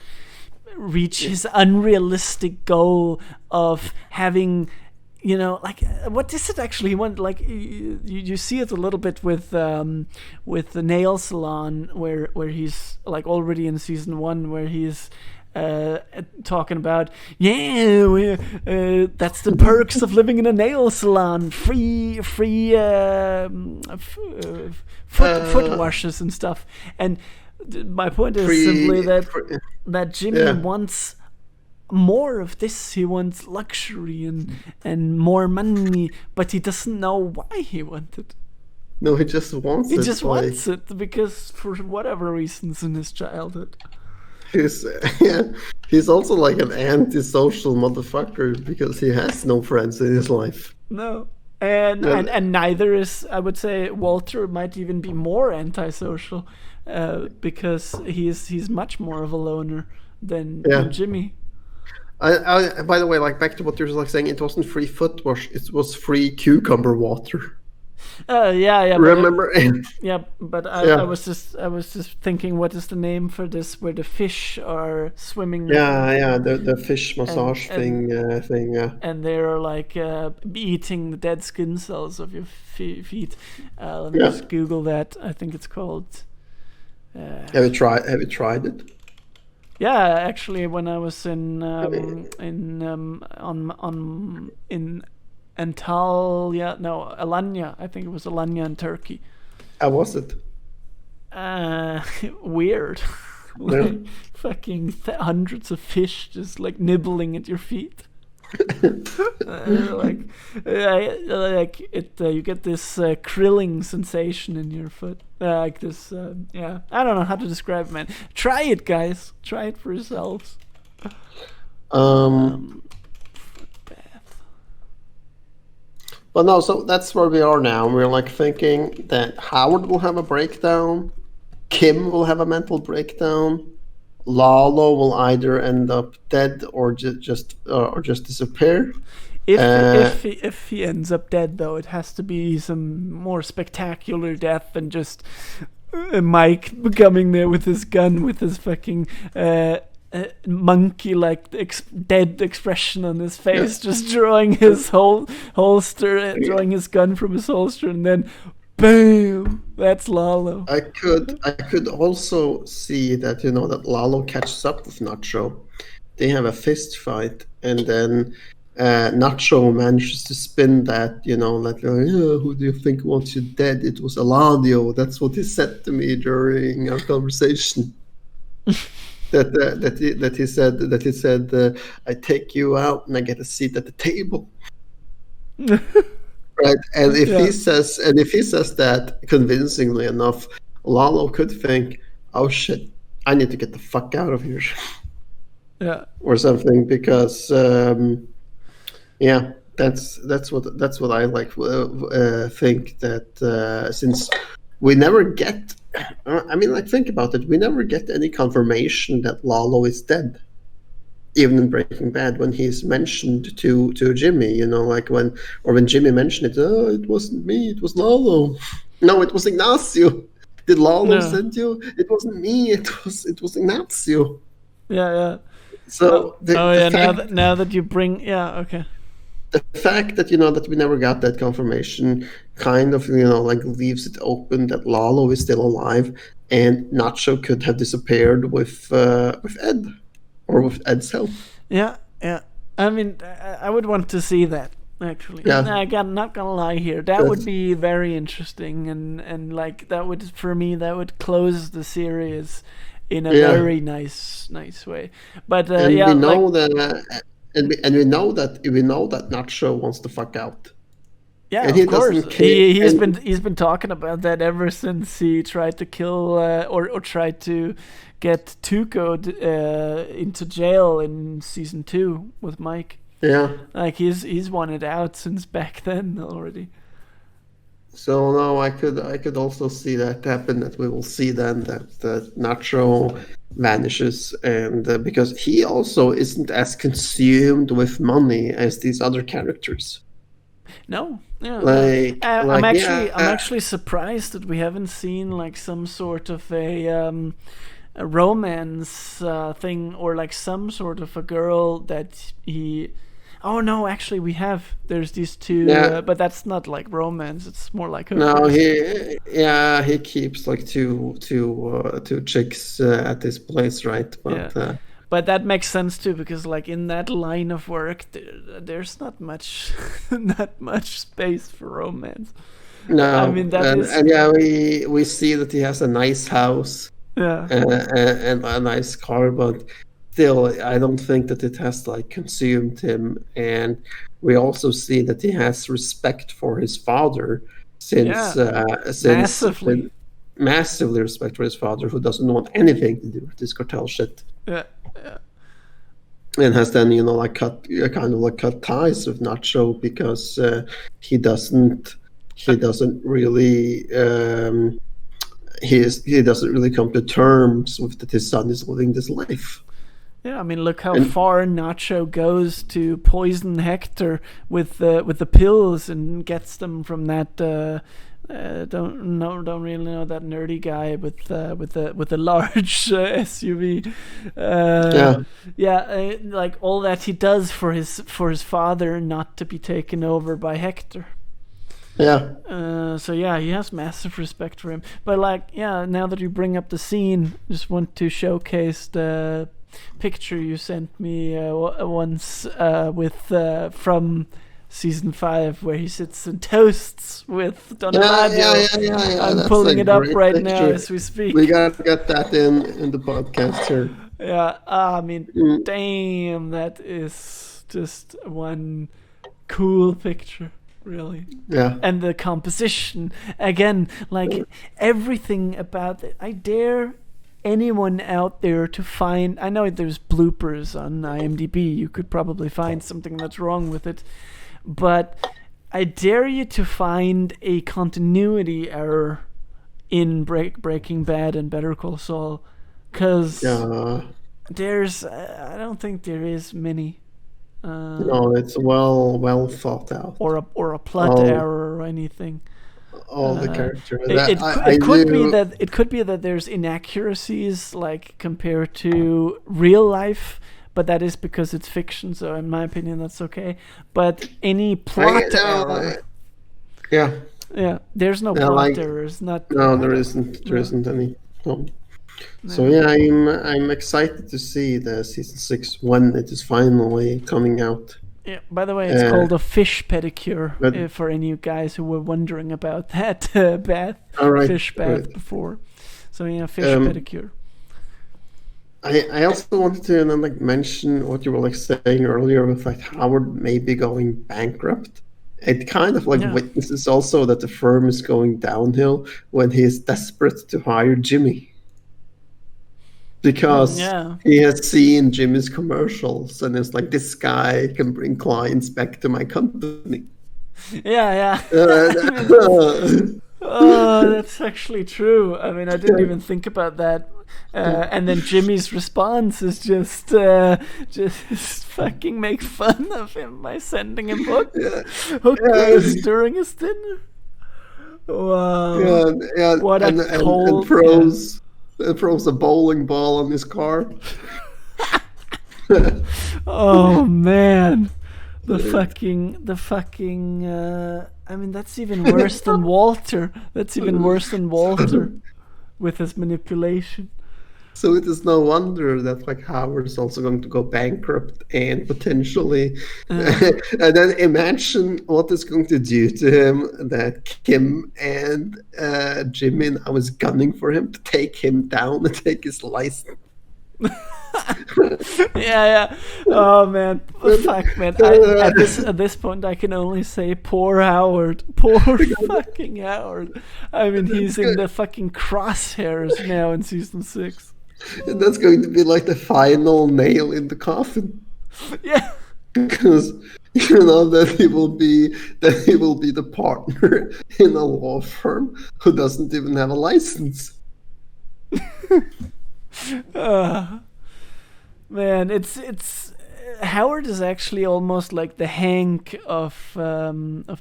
reach his unrealistic goal of having, like, what is it actually he want? Like, you see it a little bit with the nail salon where he's like already in season 1 where he's talking about that's the perks of living in a nail salon, free foot washes and stuff. And my point is simply that Jimmy wants more of this. He wants luxury and more money, but he doesn't know why he wants it. No, he just wants it. He just wants it because for whatever reasons in his childhood. He's also like an antisocial motherfucker because he has no friends in his life. No. And neither is, I would say, Walter might even be more antisocial because he's much more of a loner than Jimmy. I by the way, like back to what you were like saying, it wasn't free foot wash; it was free cucumber water. Yeah. Remember? But I was just thinking, what is the name for this? Where the fish are swimming? The fish massage thing. And they're like eating the dead skin cells of your feet. Let me just Google that. I think it's called. Have you tried it? Yeah, actually, when I was in Alanya. I think it was Alanya in Turkey. How was it? Weird. Like, fucking hundreds of fish just like nibbling at your feet. You get this krilling sensation in your foot, like this. I don't know how to describe it, man. Try it, guys. Try it for yourselves. But no, so that's where we are now. We're like thinking that Howard will have a breakdown, Kim will have a mental breakdown, Lalo will either end up dead or just disappear. If he ends up dead, though, it has to be some more spectacular death than just Mike coming there with his gun, with his fucking monkey-like dead expression on his face, just drawing his holster, drawing his gun from his holster, and then bam, that's Lalo. I could also see that that Lalo catches up with Nacho. They have a fist fight, and then Nacho manages to spin that, who do you think wants you dead? It was Eladio. That's what he said to me during our conversation. that he said, I take you out and I get a seat at the table. Right, and if he says that convincingly enough, Lalo could think, "Oh shit, I need to get the fuck out of here," or something, because that's what I like think that since we never get, think about it, we never get any confirmation that Lalo is dead. Even in Breaking Bad, when he's mentioned to Jimmy, when Jimmy mentioned it, it wasn't me, it was Lalo. No, it was Ignacio. Did Lalo send you? It wasn't me. It was Ignacio. Yeah. So now that you bring, okay. The fact that that we never got that confirmation kind of leaves it open that Lalo is still alive and Nacho could have disappeared with Ed. Or with Ed's help. Yeah. I mean, I would want to see that, actually. Yeah. I'm not gonna lie here. That would be very interesting, and like that would, for me, that would close the series in a very nice way. But we know that, and we know that Nacho wants to fuck out. Yeah, of course. He's been talking about that ever since he tried to kill or tried to get Tuco into jail in season 2 with Mike. Yeah, like he's wanted out since back then already. So no, I could also see that happen. That we will see then that Nacho vanishes, and because he also isn't as consumed with money as these other characters. No, yeah, no. Like yeah, I'm actually surprised that we haven't seen like some sort of a romance thing, or like some sort of a girl that he. Oh no, actually we have. There's these two, yeah. but that's not like romance. It's more like No, hookers. he keeps like two chicks at this place, right? Yeah, But but that makes sense too, because like in that line of work, there's not much, not much space for romance. I no, mean that is. and yeah, we see that he has a nice house Yeah. and a nice car, but still, I don't think that it has like consumed him. And we also see that he has respect for his father, since Yeah, since massively. massively respect for his father, who doesn't want anything to do with this cartel shit, Yeah, yeah, and has then like kind of like cut ties with Nacho because he doesn't really he doesn't really come to terms with that his son is living this life. yeah. I mean, look how And far Nacho goes to poison Hector with the pills and gets them from that. Don't really know that nerdy guy with the large SUV. yeah, Yeah, like all that he does for his father not to be taken over by Hector. yeah, So yeah, he has massive respect for him. But like, yeah, now that you bring up the scene, just want to showcase the picture you sent me once with from season 5, where he sits and toasts with Don Eladio. I'm That's a pulling it up great right now picture. as we We speak. gotta get that in the podcast here. Yeah, I mean, Mm, damn, that is just one cool picture, really. yeah, And the composition, again, like everything about it. I dare anyone out there to find. I know there's bloopers on IMDb. You could probably find something that's wrong with it, but I dare you to find a continuity error in Breaking Bad and Better Call Saul, because yeah. there's I don't think there is many. No, it's well thought out. Or a plot All error or anything. all the character It, that it could I it could be do. that there's inaccuracies like compared to real life, but that is because it's fiction. So in my opinion, that's okay. But any I plot error, yeah. yeah, there's no Yeah, plot like errors. Not no, there isn't. There no, isn't any. No. So no. yeah, I'm excited to see the season 6 when it is finally coming out. Yeah. By the way, it's Uh, called a fish pedicure. but For any of you guys who were wondering about that bath, all right, fish bath right. before. So yeah, fish Um, pedicure. I also wanted to like mention what you were like saying earlier with like Howard maybe going bankrupt. It kind of like Yeah. witnesses also that the firm is going downhill when he is desperate to hire Jimmy, because Yeah. he has seen Jimmy's commercials and it's like, this guy can bring clients back to my company. Yeah. I mean, Uh, oh, that's actually true. I mean, I didn't even think about that. And then Jimmy's response is just fucking make fun of him by sending him hookers during his dinner. Wow. yeah, What a and cold. throws a bowling ball on his car. Oh man, the fucking. I mean, that's even worse than Walter. That's even worse than Walter with his manipulation. So it is no wonder that like Howard is also going to go bankrupt and potentially, and then imagine what it's going to do to him that Kim and Jimmy now is gunning for him to take him down and take his license. Yeah. Oh man, fuck man. At this point, I can only say poor Howard, poor fucking Howard. I mean, he's in the fucking crosshairs now in season 6. And that's going to be like the final nail in the coffin. Yeah. because that he will be the partner in a law firm who doesn't even have a license. Man, it's Howard is actually almost like the Hank of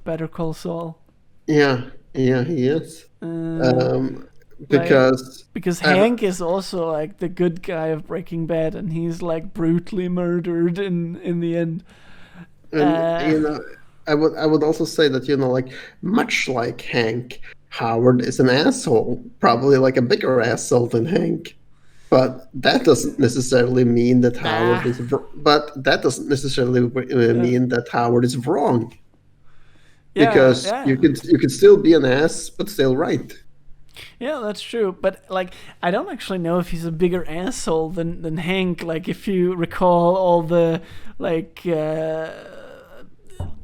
Better Call Saul. Yeah, yeah, he is. Uh, like Because because uh, Hank is also like the good guy of Breaking Bad, and he's like brutally murdered in the end. and Uh, I would also say that like much like Hank, Howard is an asshole, probably like a bigger asshole than Hank. But that doesn't necessarily mean that nah, Howard is. But that doesn't necessarily yeah, mean that Howard is wrong, yeah, because you yeah. could still be an ass but still right. Yeah, that's true. But like, I don't actually know if he's a bigger asshole than Hank. Like, if you recall all the like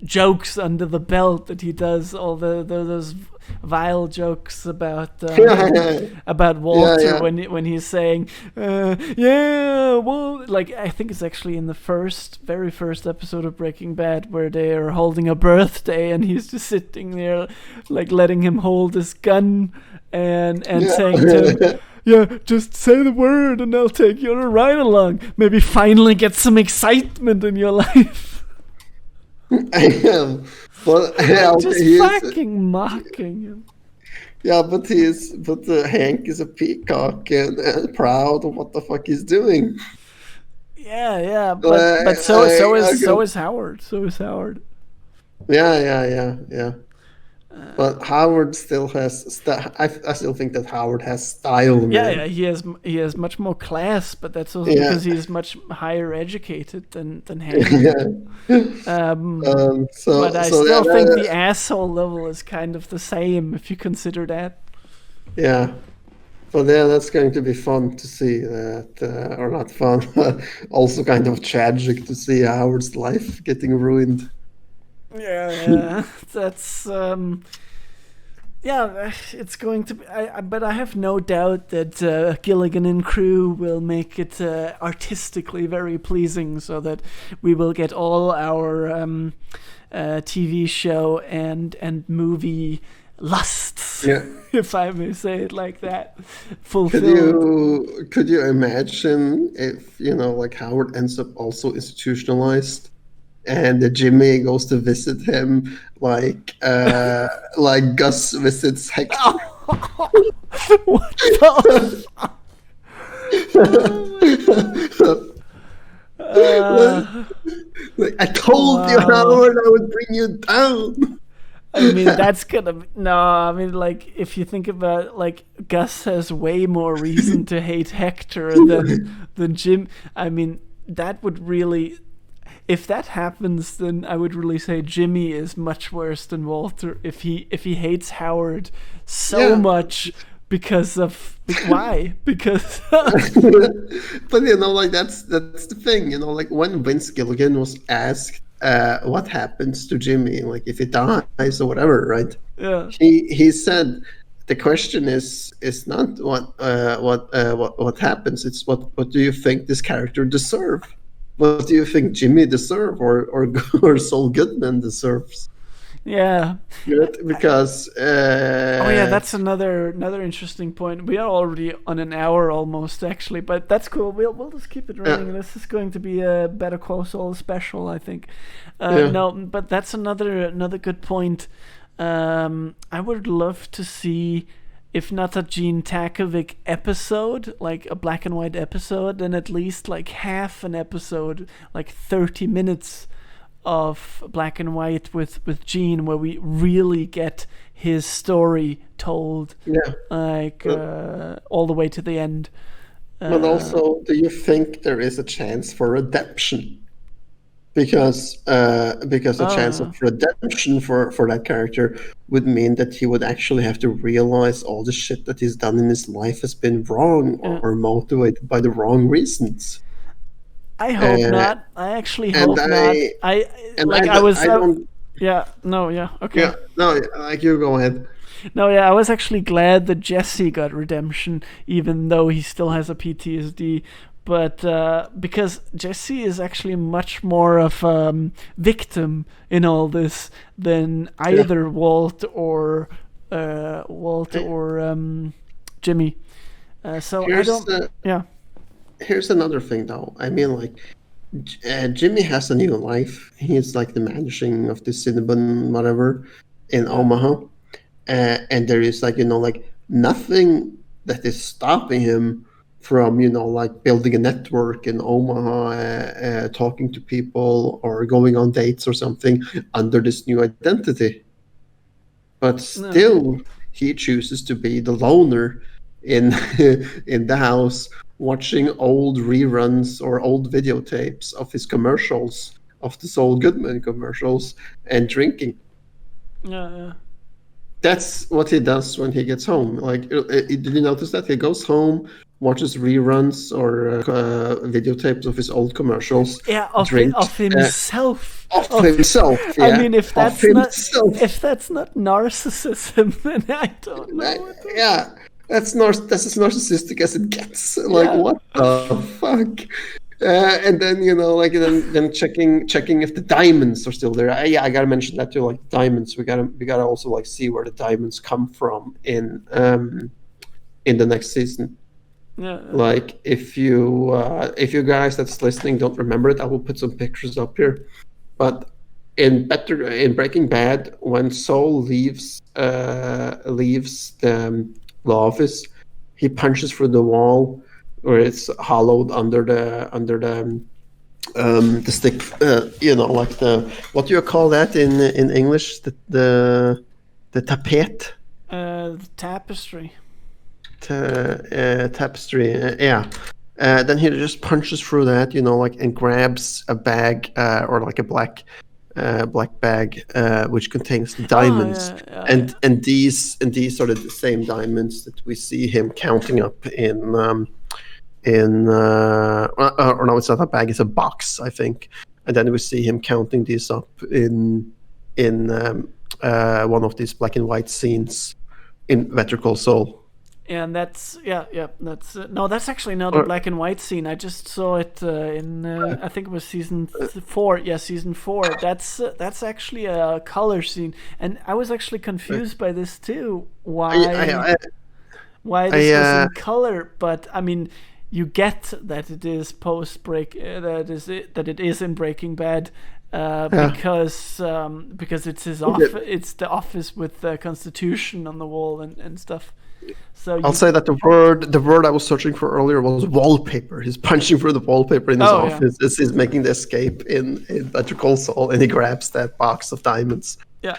jokes under the belt that he does, all those vile jokes about Yeah, Walter yeah, when he's saying, yeah, well, like I think it's actually in the very first episode of Breaking Bad where they are holding a birthday and he's just sitting there, like letting him hold his gun and yeah, saying to him, yeah, just say the word and I'll take you on a ride along. Maybe finally get some excitement in your life. I am. But yeah, Just he is. fucking mocking him. Yeah, but Hank is a peacock and proud of what the fuck he's doing. Yeah, yeah, but so I is Howard. So is Howard. Yeah, yeah, yeah, yeah. But Howard still has. I still think that Howard has style, Yeah, yeah, man. he has much more class, but that's also Yeah, because he's much higher educated than Hank. yeah. But I So yeah, still think the asshole level is kind of the same if you consider that. yeah. But yeah, that's going to be fun to see that, or not fun, but also kind of tragic to see Howard's life getting ruined. Yeah, yeah, that's yeah, it's going to be. But I have no doubt that Gilligan and crew will make it artistically very pleasing, so that we will get all our TV show and movie lusts, Yeah. if I may say it like that, Could fulfilled. you imagine if like Howard ends up also institutionalized, and Jimmy goes to visit him like Gus visits Hector? What the? Oh my god! Uh, Like, I told you, wow. Howard, I would bring you down. I mean, that's gonna no. I mean, like if you think about it, like Gus has way more reason to hate Hector than Jim. I mean, that would really, if that happens, then I would really say Jimmy is much worse than Walter. If he hates Howard so Yeah. much because of why? Because But like that's the thing, like when Vince Gilligan was asked what happens to Jimmy, like if he dies or whatever, right? yeah. He said the question is not what happens, it's what do you think this character deserve? What do you think Jimmy deserve, or or Saul Goodman deserves? Yeah. Right? Because Oh yeah, that's another interesting point. We are already on an hour almost, actually, but that's cool. We'll just keep it yeah, running. This is going to be a Better Call Saul special, I think. yeah, No, but that's another good point. I would love to see, if not a Gene Takovic episode, like a black and white episode, then at least like half an episode, like 30 minutes of black and white with Gene, where we really get his story told, yeah. like But, all the way to the end. but Uh, also, do you think there is a chance for redemption? Because a chance of uh, redemption for that character would mean that he would actually have to realize all the shit that he's done in his life has been wrong, uh, or motivated by the wrong reasons. I hope Uh, not. I actually and hope not. I I and like I was. I don't. Yeah. No. Yeah. Yeah, Okay. no, like you go ahead. No. Yeah. I was actually glad that Jesse got redemption, even though he still has a PTSD. but because Jesse is actually much more of victim in all this than either Walt or Jimmy. So Here's I don't. Yeah. here's another thing though. I mean, like Jimmy has a new life. He's like the managing of the Cinnabon whatever in Omaha, and there is like like nothing that is stopping him from like building a network in Omaha, talking to people or going on dates or something under this new identity. But still, he chooses to be the loner in in the house, watching old reruns or old videotapes of his commercials, of the Saul Goodman commercials, and drinking. Yeah. That's what he does when he gets home. Like, did you notice that he goes home, watches reruns or videotapes of his old commercials? Yeah, drinks, of himself. of himself. Yeah, I mean, if that's himself. not narcissism, then I don't know. Yeah, that's as narcissistic as it gets. Like, what the fuck? And then like then checking if the diamonds are still there. I gotta mention that too. Like diamonds, we gotta also like see where the diamonds come from in the next season. Yeah. Like if you guys that's listening don't remember it, I will put some pictures up here. But in Breaking Bad, when Saul leaves the office, he punches through the wall where it's hollowed under the stick. Like the, what do you call that in English? The tapet. The tapestry. Tapestry. Yeah. Then he just punches through that, and grabs a bag or like a black bag which contains diamonds. And these are the same diamonds that we see him counting up or no, it's not a bag, it's a box, I think. And then we see him counting these up in one of these black and white scenes in Better Call Saul. And that's that's actually not a black and white scene. I just saw it in I think it was season 4. Yeah, season 4. That's actually a color scene, and I was actually confused by this too. Why this was in color? But I mean, you get that it is post-break. That it is in Breaking Bad. Because it's his office. It's the office with the Constitution on the wall and stuff. So I'll say that the word I was searching for earlier was wallpaper. He's punching through the wallpaper in his office as he's making the escape in Better Call Saul, and he grabs that box of diamonds. Yeah.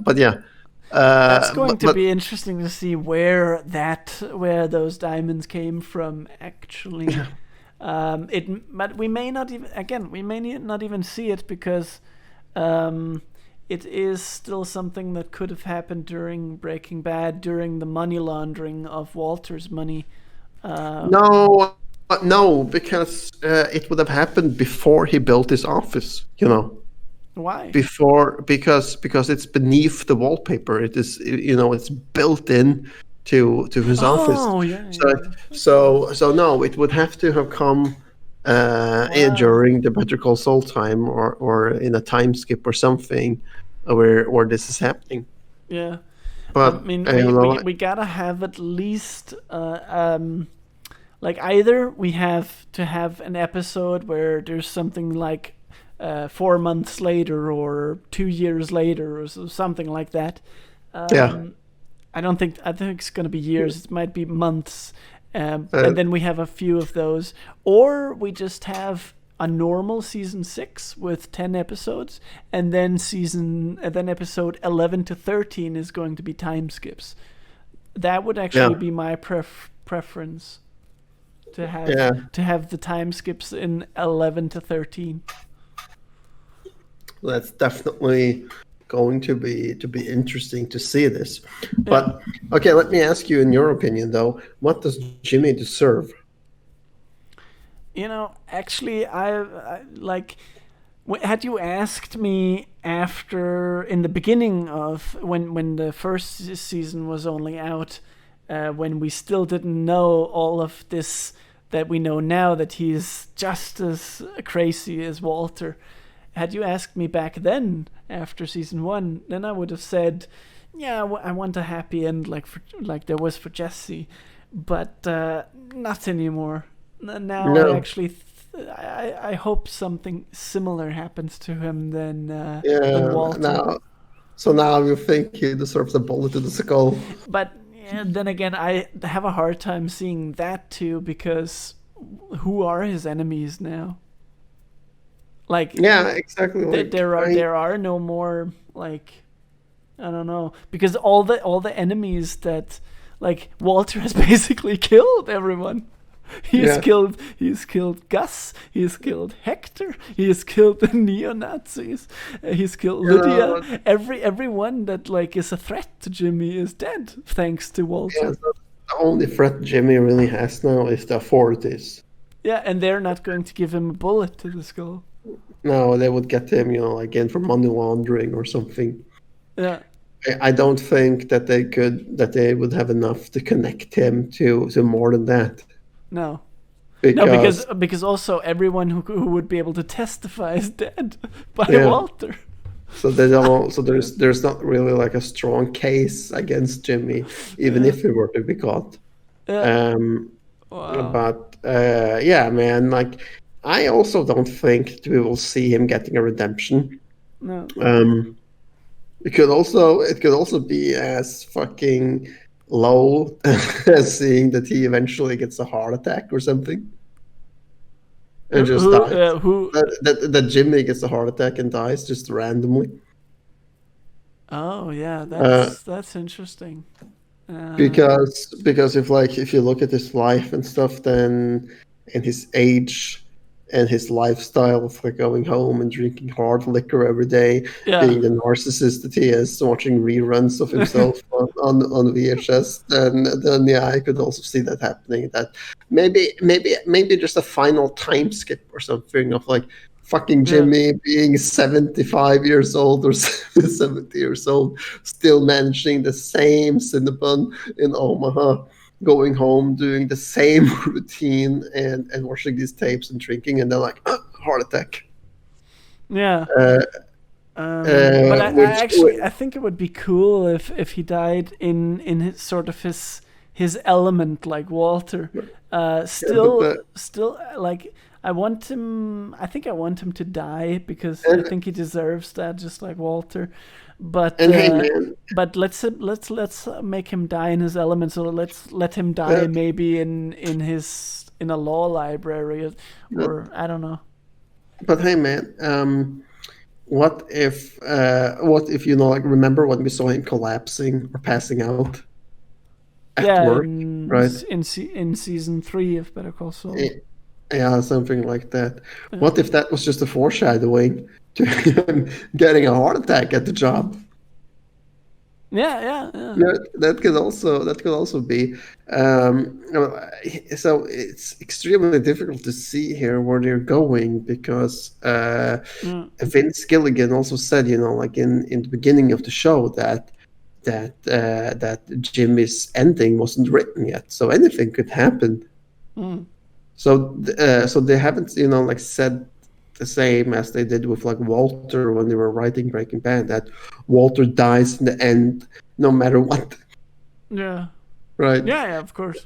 But yeah. That's going to be interesting to see where those diamonds came from actually. But we may not even see it because it is still something that could have happened during Breaking Bad, during the money laundering of Walter's money. No, because it would have happened before he built his office. Why? Because it's beneath the wallpaper. It is it's built in to his office. Oh yeah. So no, it would have to have come during the Better Call Saul time or in a time skip or something where this is happening. Yeah. But I mean, we gotta have at least like either we have to have an episode where there's something like 4 months later or 2 years later or something like that. I think it's going to be years. It might be months. And then we have a few of those. Or we just have a normal season 6 with 10 episodes. And then episode 11 to 13 is going to be time skips. That would actually be my preference. To have the time skips in 11 to 13. That's definitely going to be interesting to see this. But okay, let me ask you, in your opinion though, what does Jimmy deserve? Actually, I like, had you asked me in the beginning of when the first season was only out, when we still didn't know all of this that we know now that he's just as crazy as Walter. Had you asked me back then, after season 1, then I would have said, yeah, I want a happy end like there was for Jesse, but not anymore. Now No. I actually, I hope something similar happens to him than Walter. Now you think he deserves a bullet to the skull. But then again, I have a hard time seeing that too, because who are his enemies now? Like, Yeah, exactly. Like, there are no more, like, I don't know, because all the enemies that, like, Walter has basically killed everyone. He's killed Gus. He's killed Hector. He's killed the neo-Nazis. He's killed Lydia. Everyone that like is a threat to Jimmy is dead, thanks to Walter. Yeah, so the only threat Jimmy really has now is the authorities. Yeah, and they're not going to give him a bullet to the skull. No, they would get him, again for money laundering or something. Yeah. I don't think that they would have enough to connect him to more than that. No. Because also everyone who would be able to testify is dead by Walter. So they don't. So there's not really like a strong case against Jimmy, even if he were to be caught. Yeah. Wow. But yeah, man. Like, I also don't think we will see him getting a redemption. No. It could also be as fucking low as seeing that he eventually gets a heart attack or something and just dies. That Jimmy gets a heart attack and dies just randomly. Oh yeah, that's interesting. Because if you look at his life and stuff, then and his age and his lifestyle of like going home and drinking hard liquor every day, being the narcissist that he is, watching reruns of himself on VHS, then yeah, I could also see that happening. That maybe just a final time skip or something of like fucking Jimmy being 75 years old or 70 years old, still managing the same Cinnabon in Omaha, going home, doing the same routine and watching these tapes and drinking, and then like heart attack. Yeah. But I think it would be cool if he died in his sort of his element, like Walter. Still like I think I want him to die because I think he deserves that, just like Walter. But but let's make him die in his element. So let's let him die maybe in a law library or I don't know. But hey, man, what if like remember when we saw him collapsing or passing out at work, right? In season 3 of Better Call Saul. Yeah, something like that. What if that was just a foreshadowing to him getting a heart attack at the job? Yeah. That could also be. So it's extremely difficult to see here where they're going because Vince Gilligan also said, like in the beginning of the show that Jimmy's ending wasn't written yet, so anything could happen. So they haven't, like said the same as they did with like Walter when they were writing Breaking Bad, that Walter dies in the end no matter what. Yeah. Right. Yeah, of course.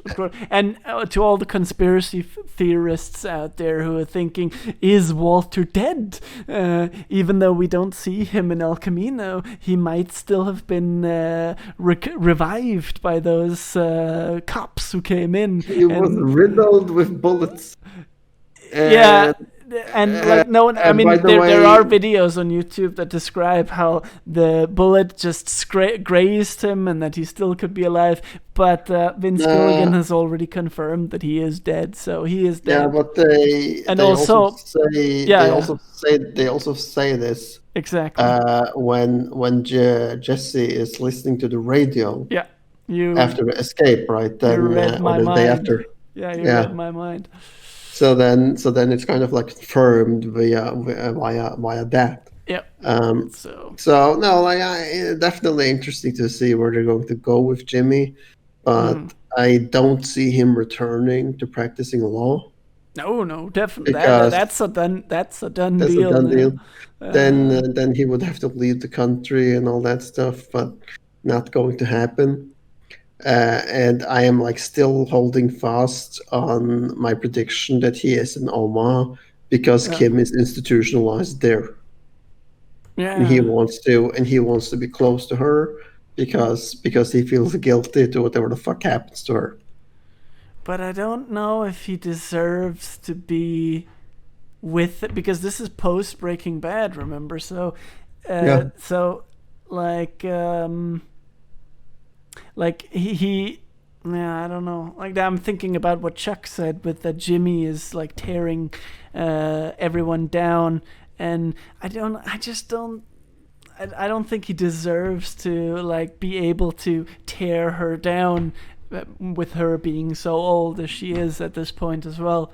And to all the conspiracy theorists out there who are thinking, is Walter dead? Even though we don't see him in El Camino, he might still have been revived by those cops who came in. He was riddled with bullets. And like no one, I mean, there are videos on YouTube that describe how the bullet just grazed him and that he still could be alive. But Vince Gilligan has already confirmed that he is dead, so he is dead. Yeah, but they also say this exactly when Jesse is listening to the radio. Yeah, after the escape, right? Then you read my mind. Day after. Yeah, you read my mind. So then it's kind of like confirmed via that. Yeah. So no, like definitely interesting to see where they're going to go with Jimmy, but I don't see him returning to practicing law No, definitely because that's a done that's a deal done now. deal. Then he would have to leave the country and all that stuff, but not going to happen. And I am like still holding fast on my prediction that he is in Omaha because Yeah, Kim is institutionalized there, and yeah. he wants to be close to her because he feels guilty to whatever the fuck happens to her. But I don't know if he deserves to be with it because this is post Breaking Bad, remember? So, Yeah, so like like he yeah, I don't know. Like I'm thinking about what Chuck said with that Jimmy is like tearing everyone down, and I just don't. I don't think he deserves to like be able to tear her down with her being so old as she is at this point as well.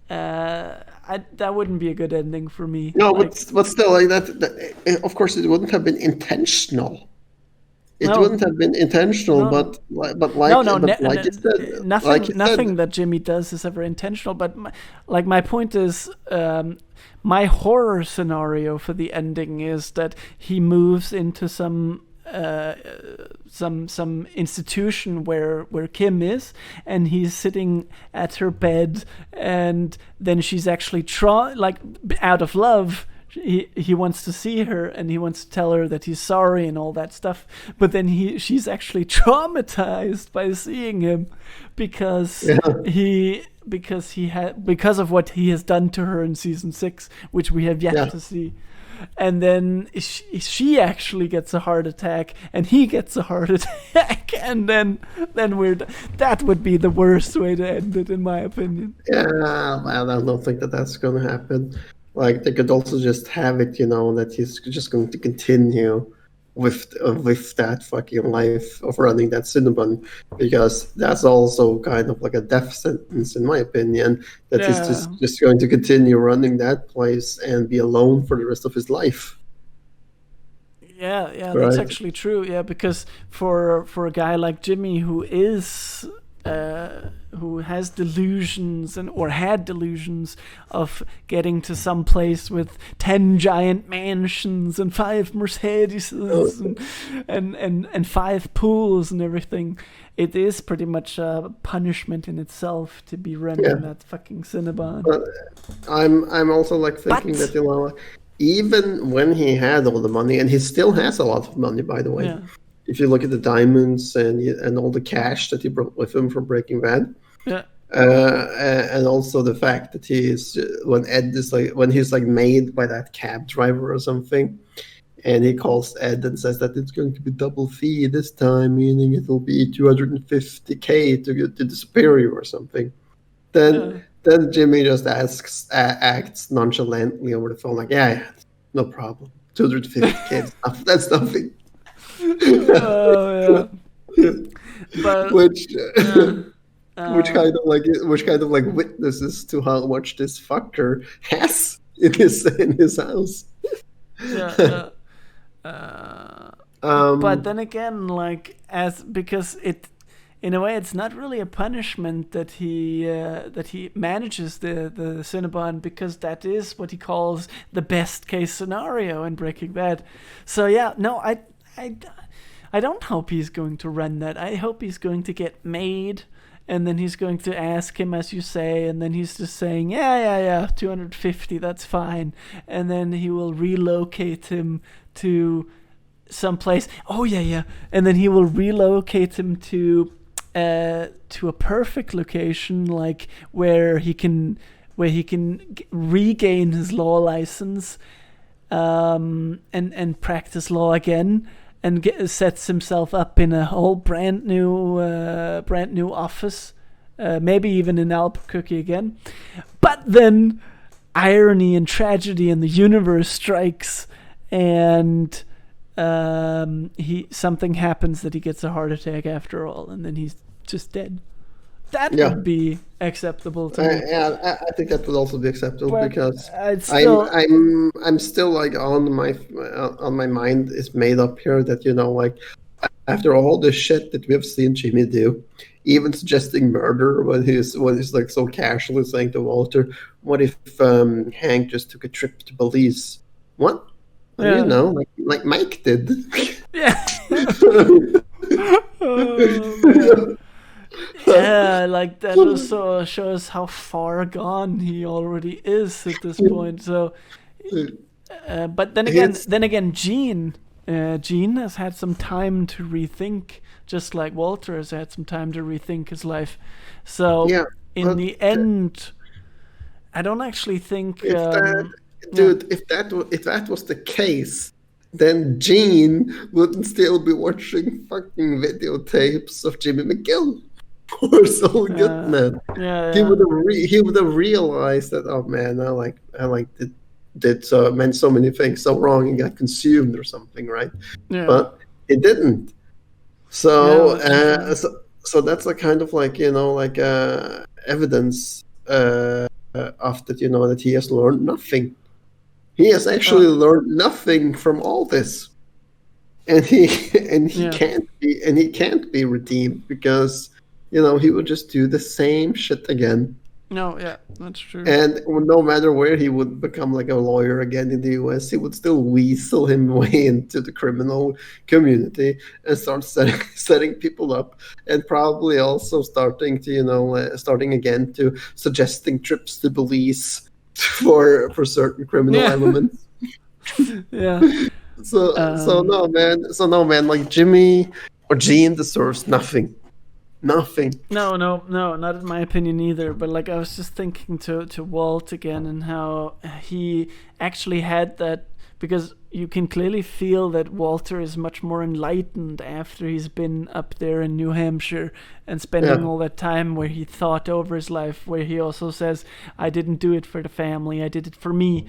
That wouldn't be a good ending for me. no, Like but still, like of course, it wouldn't have been intentional. It no, wouldn't have been intentional, no, no. No, no, but like you said, like nothing. you Nothing said, that Jimmy does is ever intentional. But my point is, my horror scenario for the ending is that he moves into some institution where Kim is, and he's sitting at her bed, and then she's actually like out of love. He wants to see her and he wants to tell her that he's sorry and all that stuff, but then she's actually traumatized by seeing him because yeah, because of what he has done to her in season 6, which we have yet yeah. to see. And then she actually gets a heart attack and he gets a heart attack, and then that would be the worst way to end it, in my opinion. Yeah, I don't think that that's going to happen. Like they could also just have it, that he's just going to continue with that fucking life of running that Cinnabon, because that's also kind of like a death sentence, in my opinion. That he's Yeah, just going to continue running that place and be alone for the rest of his life, yeah, that's right? actually true. Yeah, because for a guy like Jimmy who has delusions or had delusions of getting to some place with 10 giant mansions and 5 Mercedeses and 5 pools and everything, it is pretty much a punishment in itself to be running Yeah. that fucking Cinnabon. But I'm also like thinking But that even when he had all the money, and he still has a lot of money, by the way. yeah, If you look at the diamonds and all the cash that he brought with him from Breaking Bad, yeah, and also the fact that when he's like made by that cab driver or something, and he calls Ed and says that it's going to be double fee this time, meaning it will be 250K to get to the superior or something. yeah. Then Jimmy just acts nonchalantly over the phone, like, yeah, no problem, 250K, that's nothing. Oh yeah, but which yeah, which kind of like witnesses to how much this fucker has in his house. yeah, yeah. But um then again, like as because it, in a way, it's not really a punishment that he manages the Cinnabon, because that is what he calls the best case scenario in Breaking Bad. So yeah, no, I don't hope he's going to run that. I hope he's going to get made, and then he's going to ask him, as you say, and then he's just saying, yeah, 250, that's fine. And then he will relocate him to someplace. Oh, yeah. And then he will relocate him to a perfect location, like where he can regain his law license, and practice law again, and sets himself up in a whole brand new office, maybe even in Albuquerque again. But then irony and tragedy in the universe strikes, and something happens that he gets a heart attack after all, and then he's just dead. That yeah. would be acceptable to me. Yeah, I think that would also be acceptable, But because it's still, I'm still like on my mind is made up here that like after all the shit that we have seen Jimmy do, even suggesting murder when he's like so casually saying to Walter, "What if Hank just took a trip to Belize?" What? You know, like Mike did. Yeah. Oh, man. Yeah, like that also shows how far gone he already is at this point. So, but then again, Gene has had some time to rethink, just like Walter has had some time to rethink his life. So, Yeah, in the end, I don't actually think. if that was the case, then Gene wouldn't still be watching fucking videotapes of Jimmy McGill or Saul Goodman. He would have realized that, oh man, I did so meant so many things so wrong and got consumed or something, right? Yeah. But it didn't. So so that's a kind of like, you know, like evidence of that, you know, that he has learned nothing. He has actually learned nothing from all this, and he can't be redeemed because, you know, he would just do the same shit again. No, yeah, that's true. And no matter where he would become like a lawyer again in the US, he would still weasel him way into the criminal community and start setting people up, and probably also starting to, you know, starting again to suggesting trips to Belize for certain criminal elements. Yeah. So no man, like Jimmy or Gene deserves nothing. Nothing. No, not in my opinion either. But like, I was just thinking to Walt again, and how he actually had that, because you can clearly feel that Walter is much more enlightened after he's been up there in New Hampshire and spending all that time where he thought over his life, where he also says, I didn't do it for the family, I did it for me.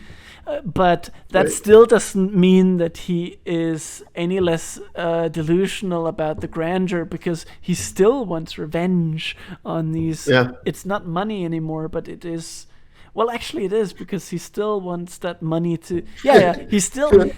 But that still doesn't mean that he is any less delusional about the grandeur, because he still wants revenge on these. It's not money anymore, but it is. Well, actually, it is, because he still wants that money to. He still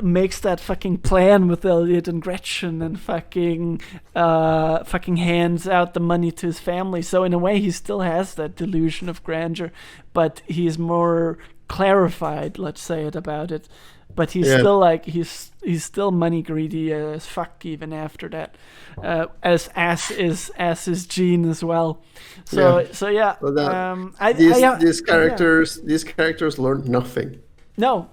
makes that fucking plan with Elliot and Gretchen, and fucking hands out the money to his family. So in a way, he still has that delusion of grandeur, but he's more clarified, let's say it, about it. But he's still like he's still money greedy as fuck even after that, as is Gene as well. These characters learned nothing. No,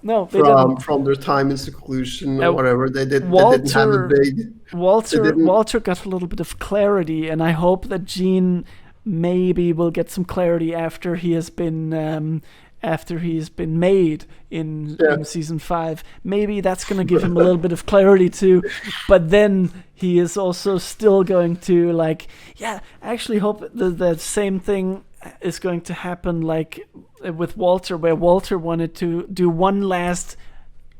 from their time in seclusion or whatever. They didn't have a big. Walter got a little bit of clarity, and I hope that Gene maybe will get some clarity after he has been. After he's been made in season 5, maybe that's going to give him a little bit of clarity too. But then he is also still going to I actually hope the same thing is going to happen like with Walter, where Walter wanted to do one last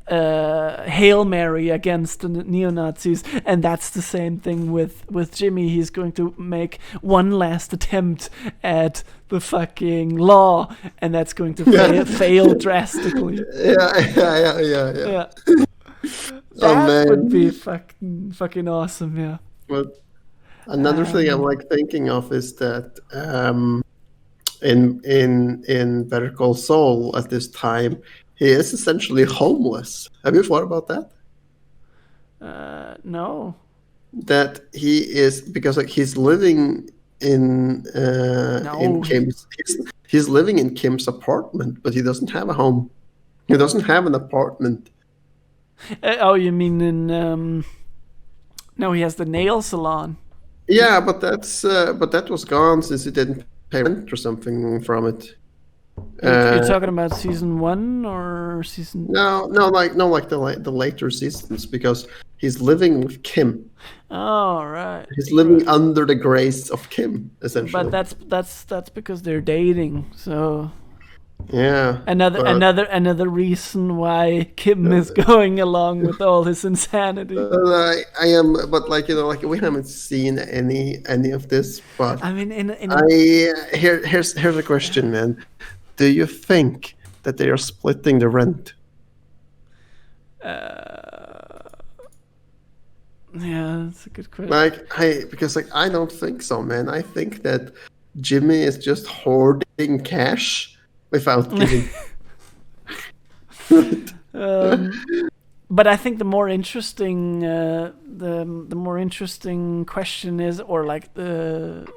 Hail Mary against the neo-Nazis, and that's the same thing with Jimmy. He's going to make one last attempt at the fucking law, and that's going to fail drastically. Yeah. That would be fucking awesome, yeah. But another thing I'm like thinking of is that in Better Call Saul at this time, he is essentially homeless. Have you thought about that? No. That he is, because like he's living in Kim's. He's living in Kim's apartment, but he doesn't have a home. He doesn't have an apartment. You mean in? No, he has the nail salon. Yeah, but that was gone since he didn't pay rent or something from it. You're talking about season 1 or season? No, like the later seasons, because he's living with Kim. Oh, right. He's living under the grace of Kim, essentially. But that's because they're dating. So yeah, another reason why Kim is going along with all his insanity. I am, but like we haven't seen any of this. But I mean, here's a question, man. Do you think that they are splitting the rent? Yeah, that's a good question. Because I don't think so, man. I think that Jimmy is just hoarding cash without giving. But I think the more interesting, the more interesting question is, or like the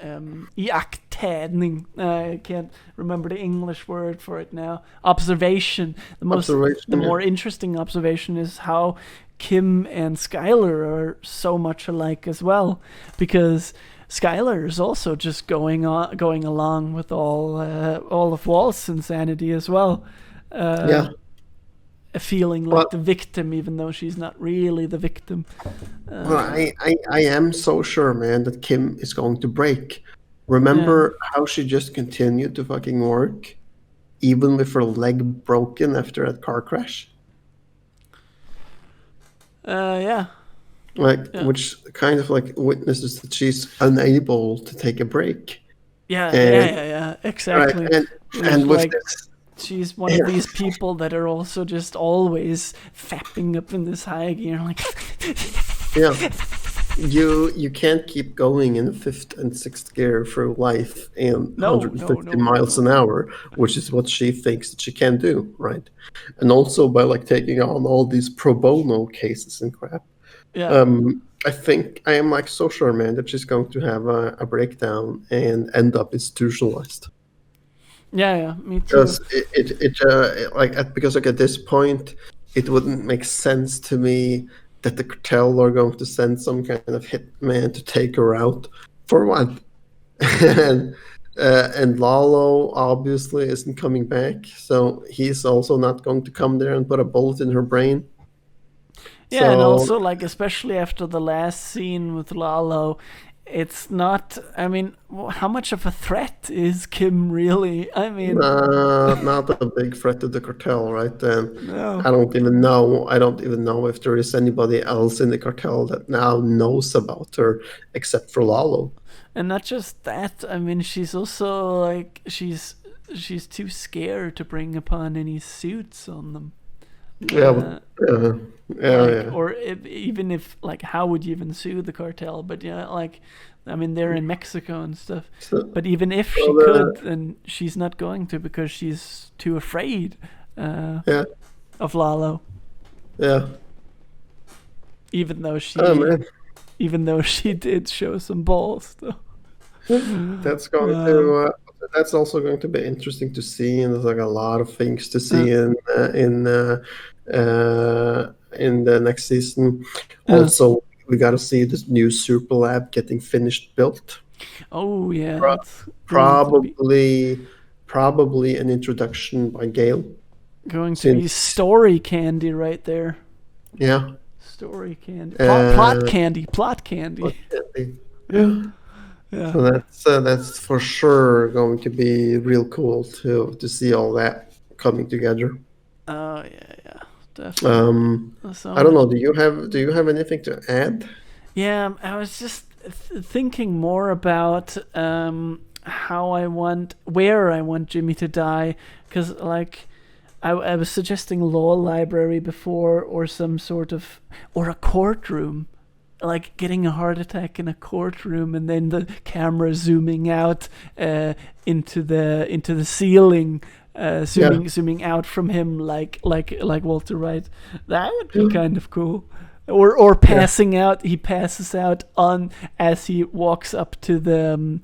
iakttagning. I can't remember the English word for it now. Observation. The Observation, yeah. more interesting observation is how Kim and Skylar are so much alike as well, because Skylar is also just going along with all of Walt's insanity as well. Yeah. Feeling Well, like the victim, even though she's not really the victim. well, I am so sure, man, that Kim is going to break. Yeah. Remember how she just continued to fucking work, even with her leg broken after that car crash? Yeah. Like, Yeah. which kind of like witnesses that she's unable to take a break. Yeah. Yeah. And Yeah. Yeah. right, Exactly. and There's with like this, she's one of yeah, these people that are also just always fapping up in this high gear, like. yeah, you can't keep going in fifth and sixth gear through life in No. No. 150 No. No. miles No. an hour, which is what she thinks that she can do, right? And also by like taking on all these pro bono cases and crap. Yeah. I think I am like so sure, man, that she's going to have a breakdown and end up institutionalized. Yeah. Yeah. Me too. Because because like at this point, it wouldn't make sense to me that the cartel are going to send some kind of hitman to take her out for what? and and Lalo obviously isn't coming back, so he's also not going to come there and put a bullet in her brain. Yeah, and So also like especially after the last scene with Lalo, it's not. I mean, how much of a threat is Kim really? I mean, not a big threat to the cartel, right? And no. I don't even know if there is anybody else in the cartel that now knows about her except for Lalo. And not just that. I mean, she's also like she's too scared to bring upon any suits on them. Yeah, Uh, like, yeah. or even if like, how would you even sue the cartel? But yeah, like, I mean, they're in Mexico and stuff. So, But even if so she could, then she's not going to because she's too afraid yeah, of Lalo. yeah. Even though Oh she, man, even though she did show some balls, though. that's going Um, to. That's also going to be interesting to see, and there's like a lot of things to uh, see in the next season. uh. Also, we got to see this new super lab getting finished built. Oh yeah, Pro- that's probably an introduction by Gale. going to be Since story candy right there. yeah, Story candy, plot uh, candy, plot candy. yeah. Yeah. So that's for sure going to be real cool to see all that coming together. Oh yeah, yeah, definitely. So I don't much. know. Do you have anything to add? Yeah, I was just thinking more about how where I want Jimmy to die, because like I was suggesting law library before, or some sort of, or a courtroom, like getting a heart attack in a courtroom, and then the camera zooming out into the ceiling, Yeah, zooming out from him, like Walter White. That would be kind of cool. Or yeah, passing out. He passes out on as he walks up to the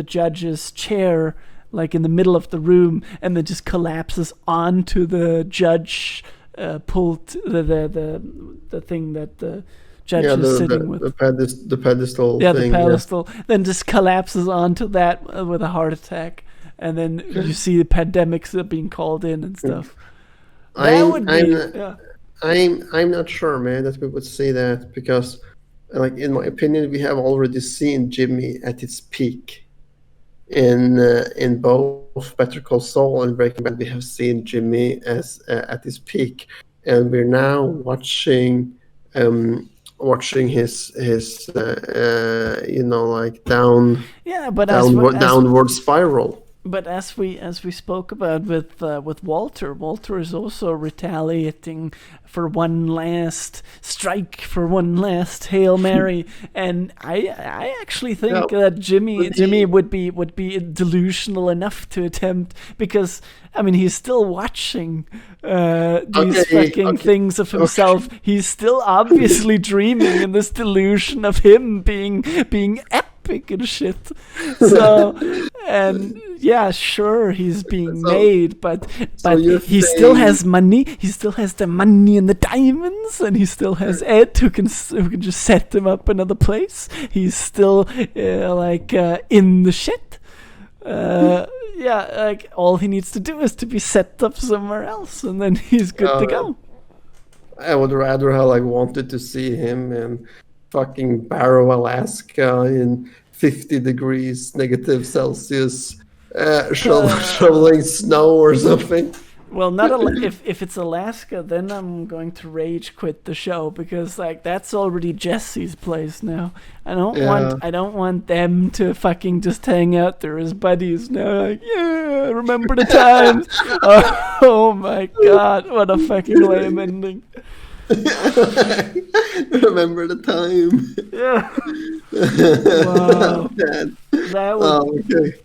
judge's chair, like in the middle of the room, and then just collapses onto the judge pult, the thing that the judge yeah. is sitting with. The pedestal Yeah, the thing. Yeah, pedestal. Then just collapses onto that with a heart attack, and then you see the pandemics are being called in and stuff. That I'm would I'm be, yeah. I'm not sure, man, that we would say that because, like in my opinion, we have already seen Jimmy at its peak in both Better Call Saul and Breaking Bad. We have seen Jimmy as at his peak, and we're now watching his like Yeah, but downward spiral. But as we spoke about with Walter, Walter is also retaliating for one last strike, for one last Hail Mary, and I actually Yeah, think that Jimmy he would be delusional enough to attempt, because I mean he's still watching these okay, fucking okay, things of okay. himself. He's still obviously dreaming in this delusion of him being epic and shit. So, and yeah, sure, he's being So, made, so but you're he still saying, has money. He still has the money and the diamonds, and he still has Ed who can just set him up another place. He's still in the shit. Yeah, like all he needs to do is to be set up somewhere else, and then he's good to uh, go. I would rather have like wanted to see him in fucking Barrow, Alaska, in 50 degrees negative Celsius, shoveling snow or something. Well, not if it's Alaska, then I'm going to rage quit the show, because like that's already Jesse's place now. Yeah. I don't want them to fucking just hang out there as buddies now. Like, yeah, remember the times? Oh my god, what a fucking lame ending. Remember the time. Yeah. I'm Wow. dead. That would, Oh, okay.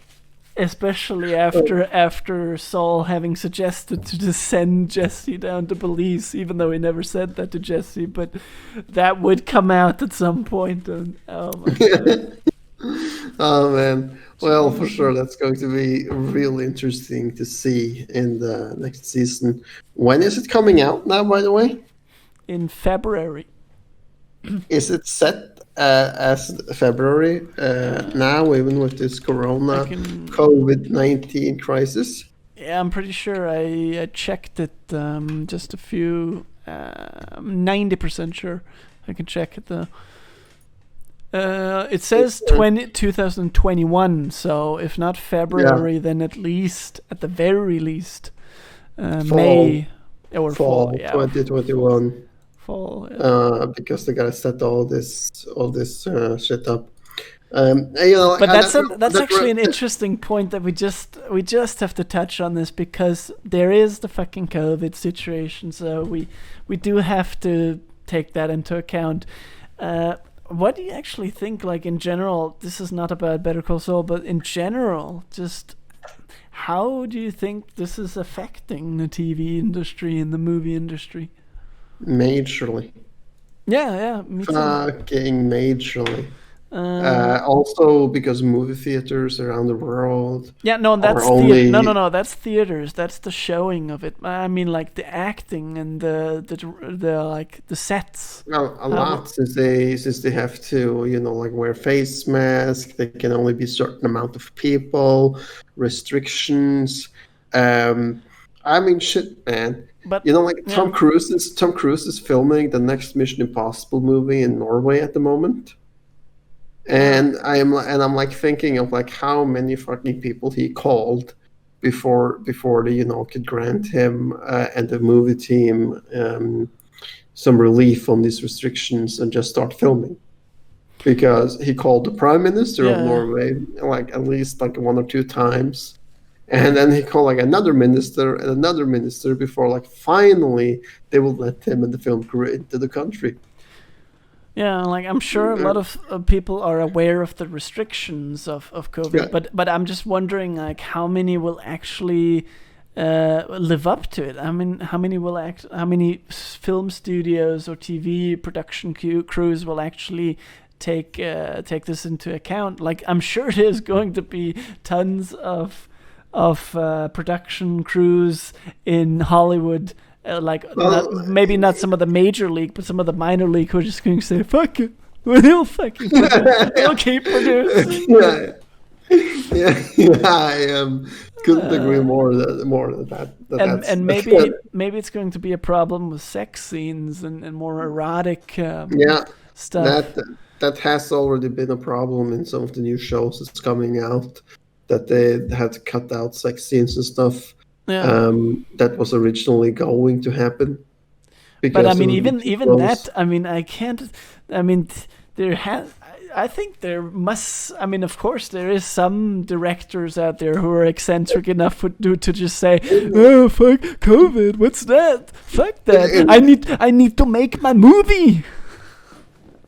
especially after Saul having suggested to just send Jesse down to Belize, even though he never said that to Jesse, but that would come out at some point, and oh my god. Oh man. Well, for sure, that's going to be really interesting to see in the next season. When is it coming out now, by the way? In February. Is it set as February now, even with this I Corona can. COVID-19 crisis? Yeah, I'm pretty sure I checked it just a few. 90% sure. I can check it though. It says Uh, 2021, so if not yeah, February, then at least, at the very least, fall, May or fall. fall Yeah, 2021. fall. Yeah. Because they gotta set all this shit up. And, But I don't know. that's actually an interesting point that we just have to touch on this, because there is the fucking COVID situation, so we do have to take that into account. What do you actually think? Like in general, this is not about Better Call Saul, but in general, just how do you think this is affecting the TV industry and the movie industry? Majorly, Yeah, yeah, me too. fucking majorly. Um, Also because movie theaters around the world Yeah, no, are that's theater. No, no, only, no, that's theaters. That's the showing of it. I mean, like the acting and the like the sets. well, a How? lot, since they have to, like, wear face masks. They can only be certain amount of people, restrictions. Um, I mean, shit, man. But Like yeah, Tom Cruise is filming the next Mission Impossible movie in Norway at the moment. uh, And I'm like thinking of like how many fucking people he called before they could grant him and the movie team some relief on these restrictions and just start filming, because he called the prime minister of yeah, Norway like at least like one or two times, and then he called like another minister and another minister before like finally they will let him and the film crew into the country. yeah. Like I'm sure a lot of people are aware of the restrictions of Yeah. COVID, but I'm just wondering like how many will actually live up to it. I mean, how many film studios or TV production crews will actually take this into account? Like, I'm sure there's going to be tons of production crews in Hollywood. Like, not, Well, maybe not some of the major league, but some of the minor league who are just going to say, "Fuck it, we'll fucking produce. We'll keep producing." yeah, yeah, I couldn't agree more that And maybe it's going to be a problem with sex scenes and more erotic yeah, stuff. that that has already been a problem in some of the new shows that's coming out, that they had to cut out sex scenes and stuff Yeah, that was originally going to happen but I because it mean, would be even too even that, close. I mean, I can't. I mean, there has. I think there must. I mean, of course, there is some directors out there who are eccentric enough to just say, "Oh, fuck COVID. What's that? Fuck that. I need to make my movie."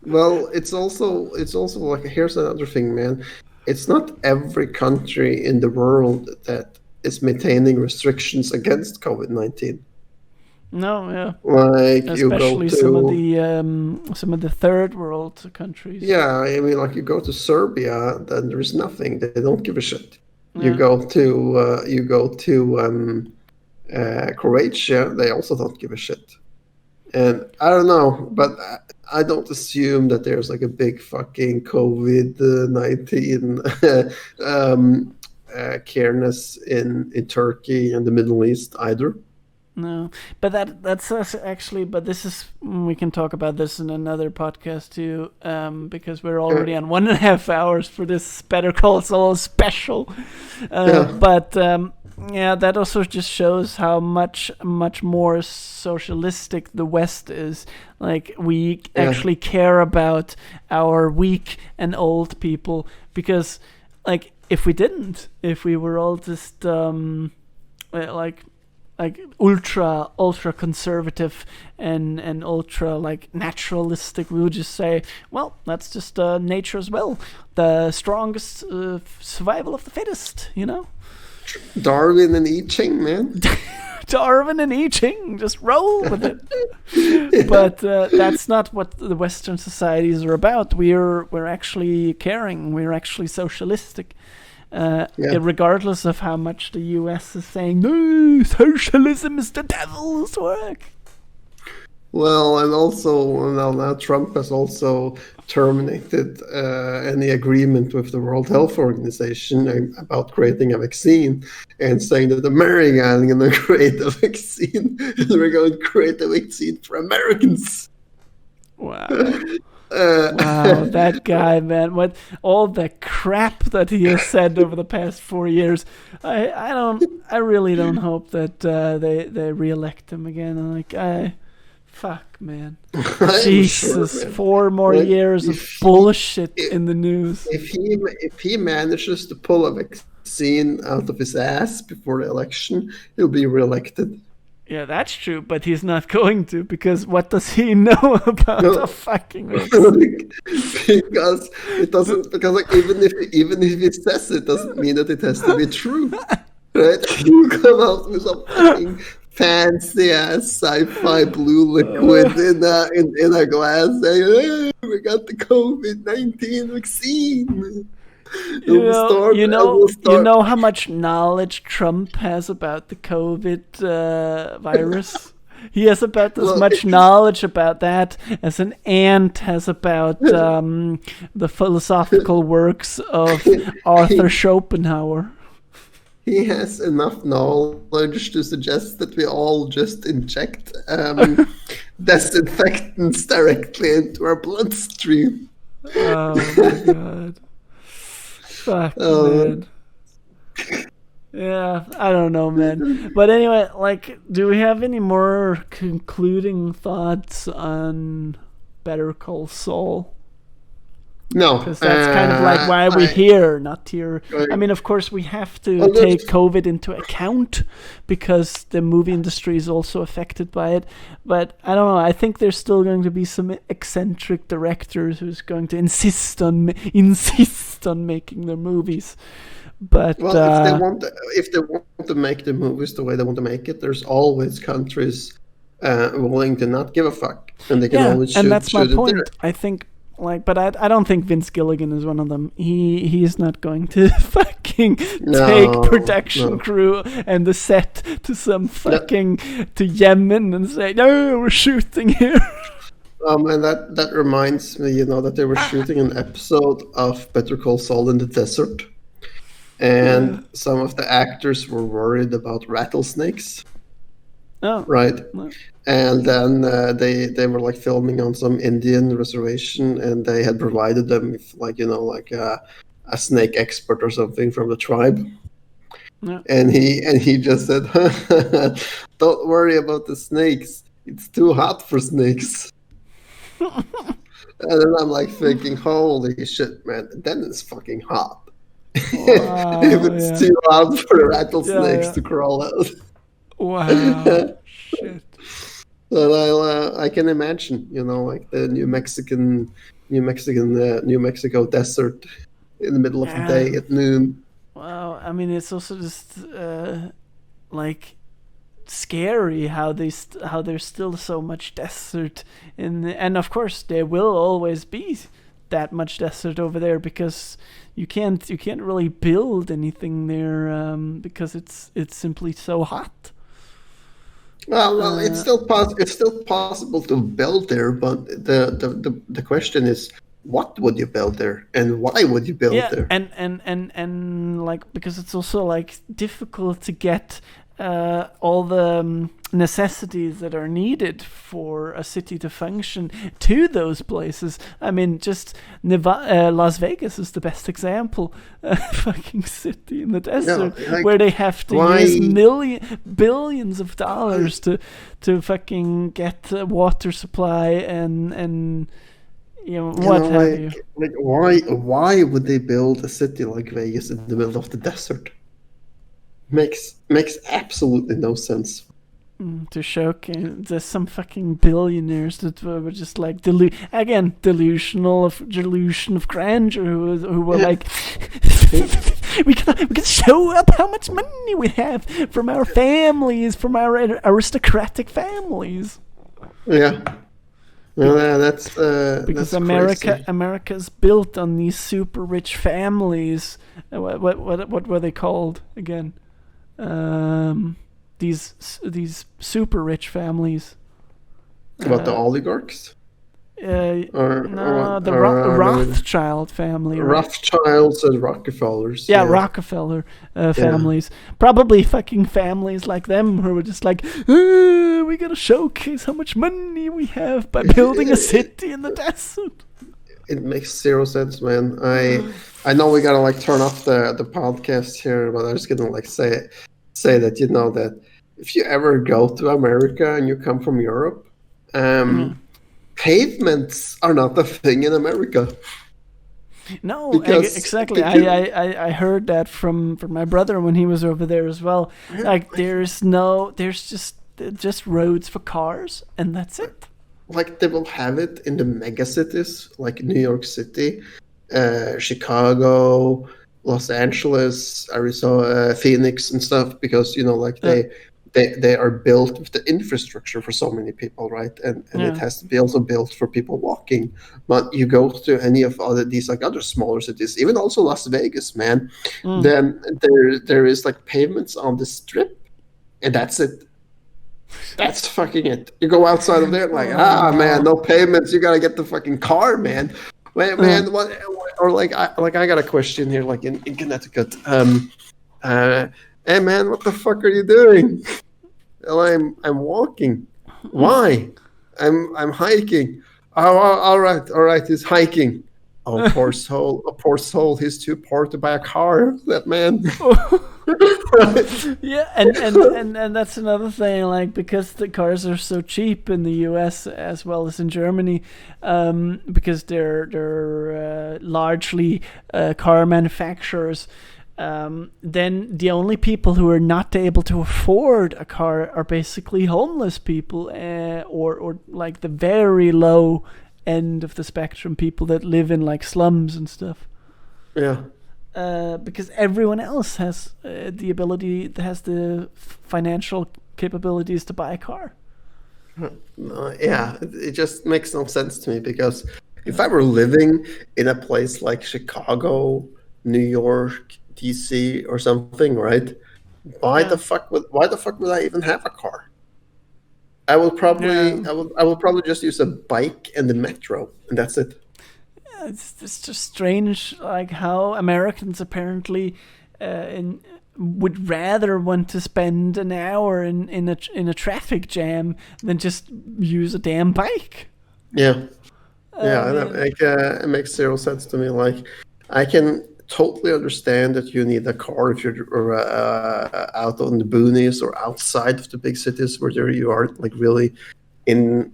Well, it's also like, here's another thing, man. It's not every country in the world that is maintaining restrictions against COVID-19. No, yeah. Like Especially you go to some of the third world countries. yeah, I mean, like you go to Serbia, then there's nothing. They don't give a shit. Yeah. You go to Croatia, they also don't give a shit. And I don't know, but I don't assume that there's like a big fucking COVID-19 careness in Turkey and the Middle East either. No, but that's actually. But this is we can talk about this in another podcast too, because we're already on 1.5 hours for this Better Call Saul special. But yeah, that also just shows how much more socialistic the West is. Like we actually care about our weak and old people, because like if we didn't, if we were all just like ultra conservative and ultra like naturalistic, we would just say, well, that's just nature's will, the strongest survival of the fittest, you know. Darwin and I Ching, man. Darwin and I Ching, just roll with it. But that's not what the Western societies are about. We're actually caring. We're actually socialistic. Regardless of how much the US is saying, no, socialism is the devil's work. Well, and also now Trump has also terminated any agreement with the World Health Organization about creating a vaccine, and saying that America is going to create a vaccine, and we're going to create a vaccine for Americans. Wow. Wow, that guy, man! What all the crap that he has said over the past 4 years. I really don't hope that they reelect him again. Fuck, man. Jesus, sure, man. 4 more years of bullshit in the news. If he manages to pull a vaccine out of his ass before the election, he'll be reelected. Yeah, that's true, but he's not going to, because what does he know about the fucking vaccine? Because it doesn't. Because like even if he says it, doesn't mean that it has to be true, right? You come out with some fucking fancy ass sci-fi blue liquid in a glass, saying, "Hey, we got the COVID-19 vaccine." You know how much knowledge Trump has about the COVID virus? He has about as much knowledge about that as an ant has about the philosophical works of Arthur Schopenhauer. He has enough knowledge to suggest that we all just inject disinfectants directly into our bloodstream. Oh my god. Fuck, man. Yeah, I don't know, man. But anyway, like, do we have any more concluding thoughts on Better Call Saul? No. Because that's kind of like why we're here, not here. I mean, of course, we have to take COVID into account because the movie industry is also affected by it. But I don't know. I think there's still going to be some eccentric directors who's going to insist on making their movies. But if they want to make the movies the way they want to make it, there's always countries willing to not give a fuck, and they can always shoot. And that's my point. I think. But I don't think Vince Gilligan is one of them. He's not going to fucking take production crew and the set to some fucking to Yemen and say, no, we're shooting here. And that reminds me, that they were shooting an episode of Better Call Saul in the desert, and some of the actors were worried about rattlesnakes. Oh, right. No. And then they were like filming on some Indian reservation, and they had provided them with a snake expert or something from the tribe. Yeah. And he just said, "Don't worry about the snakes. It's too hot for snakes." And then I'm like thinking, holy shit, man, then it's fucking hot. If Wow, it's yeah. too hot for the Yeah, rattlesnakes yeah. to crawl out. Wow. Shit. But I can imagine, like the New Mexico desert in the middle of the Yeah. day at noon. Wow. I mean, it's also just like scary how how there's still so much desert and of course there will always be that much desert over there because you can't really build anything there because it's simply so hot. Well, it's still possible to build there, but the question is, what would you build there, and why would you build Yeah, there? and like because it's also like difficult to get all the necessities that are needed for a city to function to those places. I mean, just Las Vegas is the best example. A fucking city in the desert Like, where they have to why? use billions of dollars to fucking get water supply and what have you. Like why would they build a city like Vegas in the middle of the desert? Makes absolutely no sense. To showcase there's some fucking billionaires that were just like delusion of grandeur who were like we can show up how much money we have from our families, from our aristocratic families. Yeah. Well, Because that's crazy. America's built on these super rich families. What were they called again? These super rich families. About the oligarchs, No, or the what? Rothschild family, right? Rothschilds and Rockefellers. Yeah, Yeah, Rockefeller yeah. families. Probably fucking families like them who were just like, we gotta showcase how much money we have by building a city in the desert. It makes zero sense, man. I know we gotta like turn off the podcast here, but I was gonna like say that that if you ever go to America and you come from Europe, Yeah. pavements are not a thing in America No, because exactly. because I heard that from my brother when he was over there as well. Like there's just roads for cars and that's it. like they will have it in the mega cities like New York City, Chicago, Los Angeles, Arizona, Phoenix, and stuff because like Yeah, they are built with the infrastructure for so many people, right? And it yeah. has to be also built for people walking. But you go to any of these like other smaller cities, even also Las Vegas, man, Mm. then there is like pavements on the strip, and that's it. That's fucking it. You go outside of there, like, man, Oh. no payments. You gotta get the fucking car, man. Wait, Uh, man, what? Or like, I got a question here, like in Connecticut. Hey, man, what the fuck are you doing? Well, I'm walking. Why? I'm hiking. Oh, all right. He's hiking. Oh, poor soul. Oh, poor soul. He's too poor to buy a car. That man. yeah, and that's another thing. Like because the cars are so cheap in the U.S. as well as in Germany, because they're largely car manufacturers. Then the only people who are not able to afford a car are basically homeless people, or like the very low end of the spectrum, people that live in like slums and stuff. Yeah. Because everyone else has the financial capabilities to buy a car. Yeah, it just makes no sense to me because if I were living in a place like Chicago, New York, DC, or something, right? Yeah, Why the fuck would I even have a car? I will probably yeah. I will probably just use a bike and the metro, and that's it. It's just strange, like how Americans apparently would rather want to spend an hour in a traffic jam than just use a damn bike. Yeah, I yeah, and mean, it makes zero sense to me. Like, I can totally understand that you need a car if you're out on the boonies or outside of the big cities where you are like really in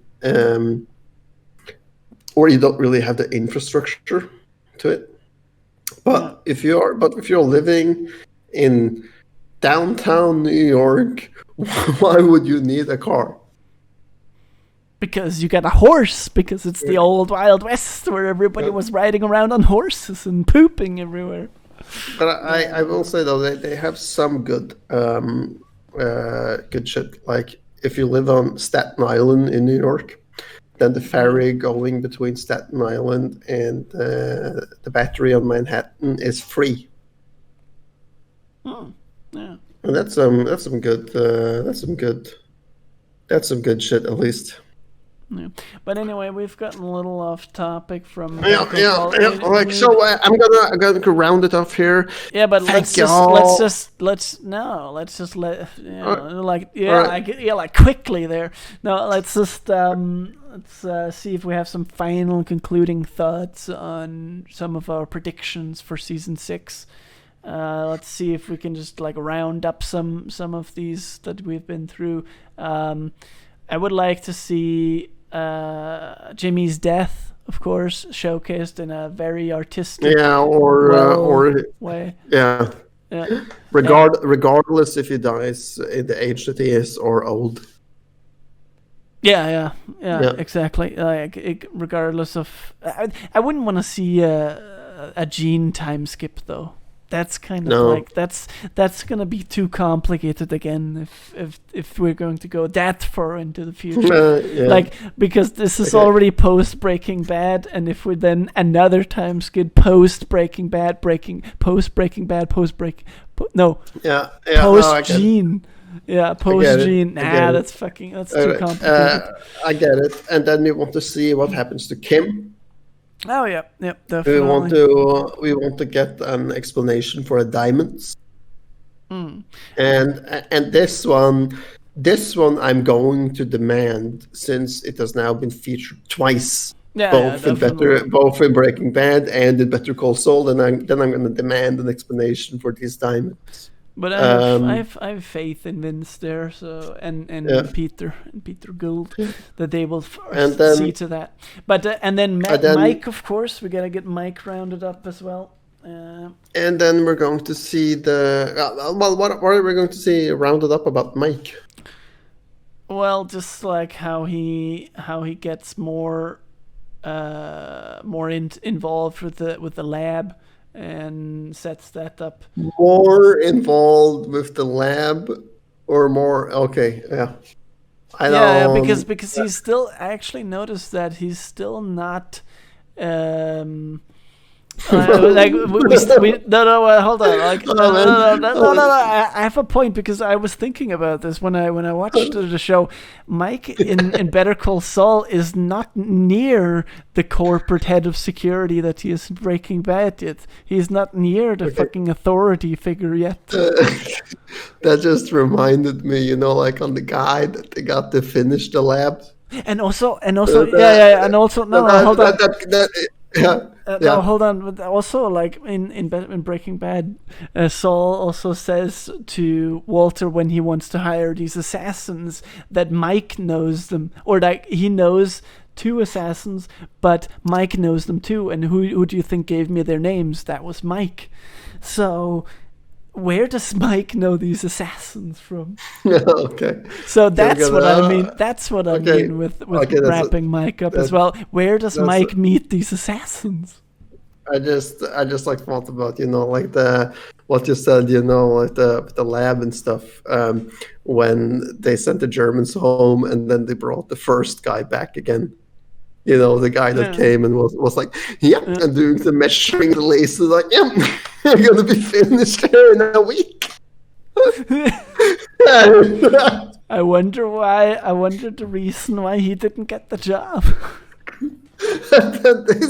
or you don't really have the infrastructure to it. But if you're living in downtown New York, why would you need a car? Because you got a horse, because it's the old Wild West where everybody was riding around on horses and pooping everywhere. But I will say though, they have some good good shit. Like if you live on Staten Island in New York, then the ferry going between Staten Island and the Battery on Manhattan is free. Oh, yeah. And that's some good shit at least. Yeah. But anyway, we've gotten a little off topic from Like so, I'm gonna round it off here. Yeah, but let's just like quickly there. No, let's just let's see if we have some final concluding thoughts on some of our predictions for season 6. Let's see if we can just like round up some of these that we've been through. I would like to see Jimmy's death, of course, showcased in a very artistic way. Yeah. Regardless if he dies in the age that he is or old. Yeah, exactly. Like regardless of, I wouldn't want to see a Gene time skip though. That's kind of like that's gonna be too complicated again if we're going to go that far into the future. Like because this is already post Breaking Bad, and if we then another time skip post Breaking Bad, post Gene. Yeah, post Gene. That's too complicated. I get it. And then we want to see what happens to Kim. Oh yeah, definitely. We want to get an explanation for the diamonds. And this one I'm going to demand, since it has now been featured twice, both in Breaking Bad and in Better Call Saul. Then I'm going to demand an explanation for these diamonds. But I have faith in Vince there, so and Peter Gould that they will see to that. But and then Mike, of course, we gotta get Mike rounded up as well. And then we're going to see what are we going to see rounded up about Mike? Well, just like how he gets more involved with the lab. And sets that up. More involved with the lab, or more? Okay, yeah. Because he's still actually noticed that he's still not. Hold on. I have a point because I was thinking about this when I watched the show. Mike in Better Call Saul is not near the corporate head of security that he is in Breaking Bad yet. He's not near the fucking authority figure yet. That just reminded me, like on the guy that they got to finish the lab. Hold on. But also, like in Breaking Bad, Saul also says to Walter when he wants to hire these assassins that Mike knows them, or like he knows 2 assassins, but Mike knows them too. And who do you think gave me their names? That was Mike. So where does Mike know these assassins from? Okay. So that's what I mean. That's what I mean with wrapping Mike up as well. Where does Mike meet these assassins? I just like thought about like what you said, like the lab and stuff. When they sent the Germans home and then they brought the first guy back again. The guy that came and was like, and doing the measuring the laser, like, I'm gonna be finished here in a week. I wonder the reason why he didn't get the job. Then they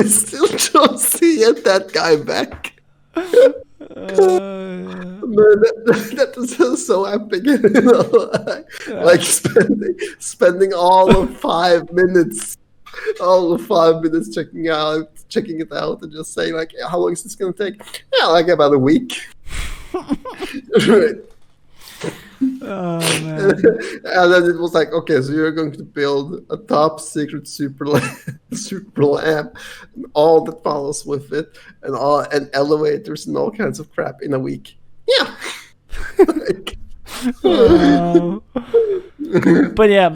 still chose to get that guy back. Man, that is so epic. Like spending all of 5 minutes checking it out and just saying like, how long is this gonna take? Yeah, like about a week. Right. Oh man. And then it was like, okay, so you're going to build a top secret super super lab, and all that follows with it, and elevators and all kinds of crap in a week. Yeah. Like, Oh. But yeah,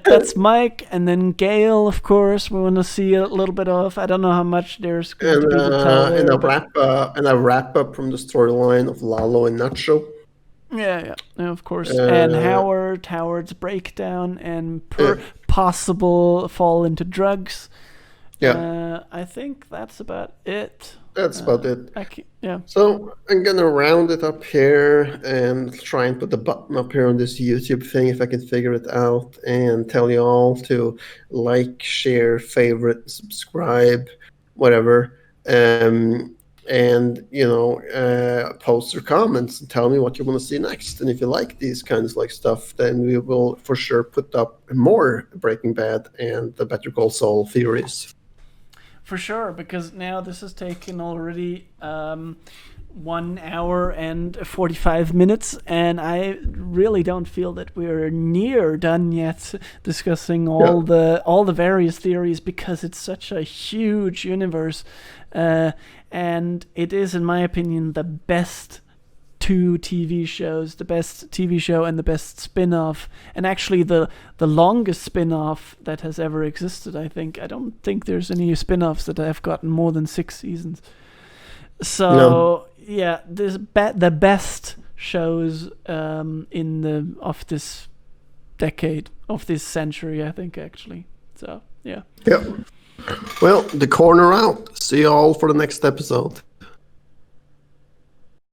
that's Mike, and then Gail, of course, we want to see a little bit of. I don't know how much there's going to be to tell there. and a but- wrap up from the storyline of Lalo and Nacho. yeah, of course. And Howard's breakdown and possible fall into drugs. Yeah. I think that's about it. That's about it. Yeah. So I'm gonna round it up here and try and put the button up here on this YouTube thing if I can figure it out, and tell you all to like, share, favorite, subscribe, whatever. And post your comments and tell me what you want to see next. And if you like these kinds of like stuff, then we will for sure put up more Breaking Bad and the Better Call Saul theories. For sure, because now this has taken already 1 hour and 45 minutes, and I really don't feel that we're near done yet discussing all the various theories, because it's such a huge universe, and it is, in my opinion, the best two TV shows, the best TV show and the best spin-off, and actually the longest spin-off that has ever existed, I think. I don't think there's any spin-offs that have gotten more than 6 seasons. So, yeah, the best shows of this decade, of this century, I think, actually. So, yeah. Yep. Well, the corner out. See you all for the next episode.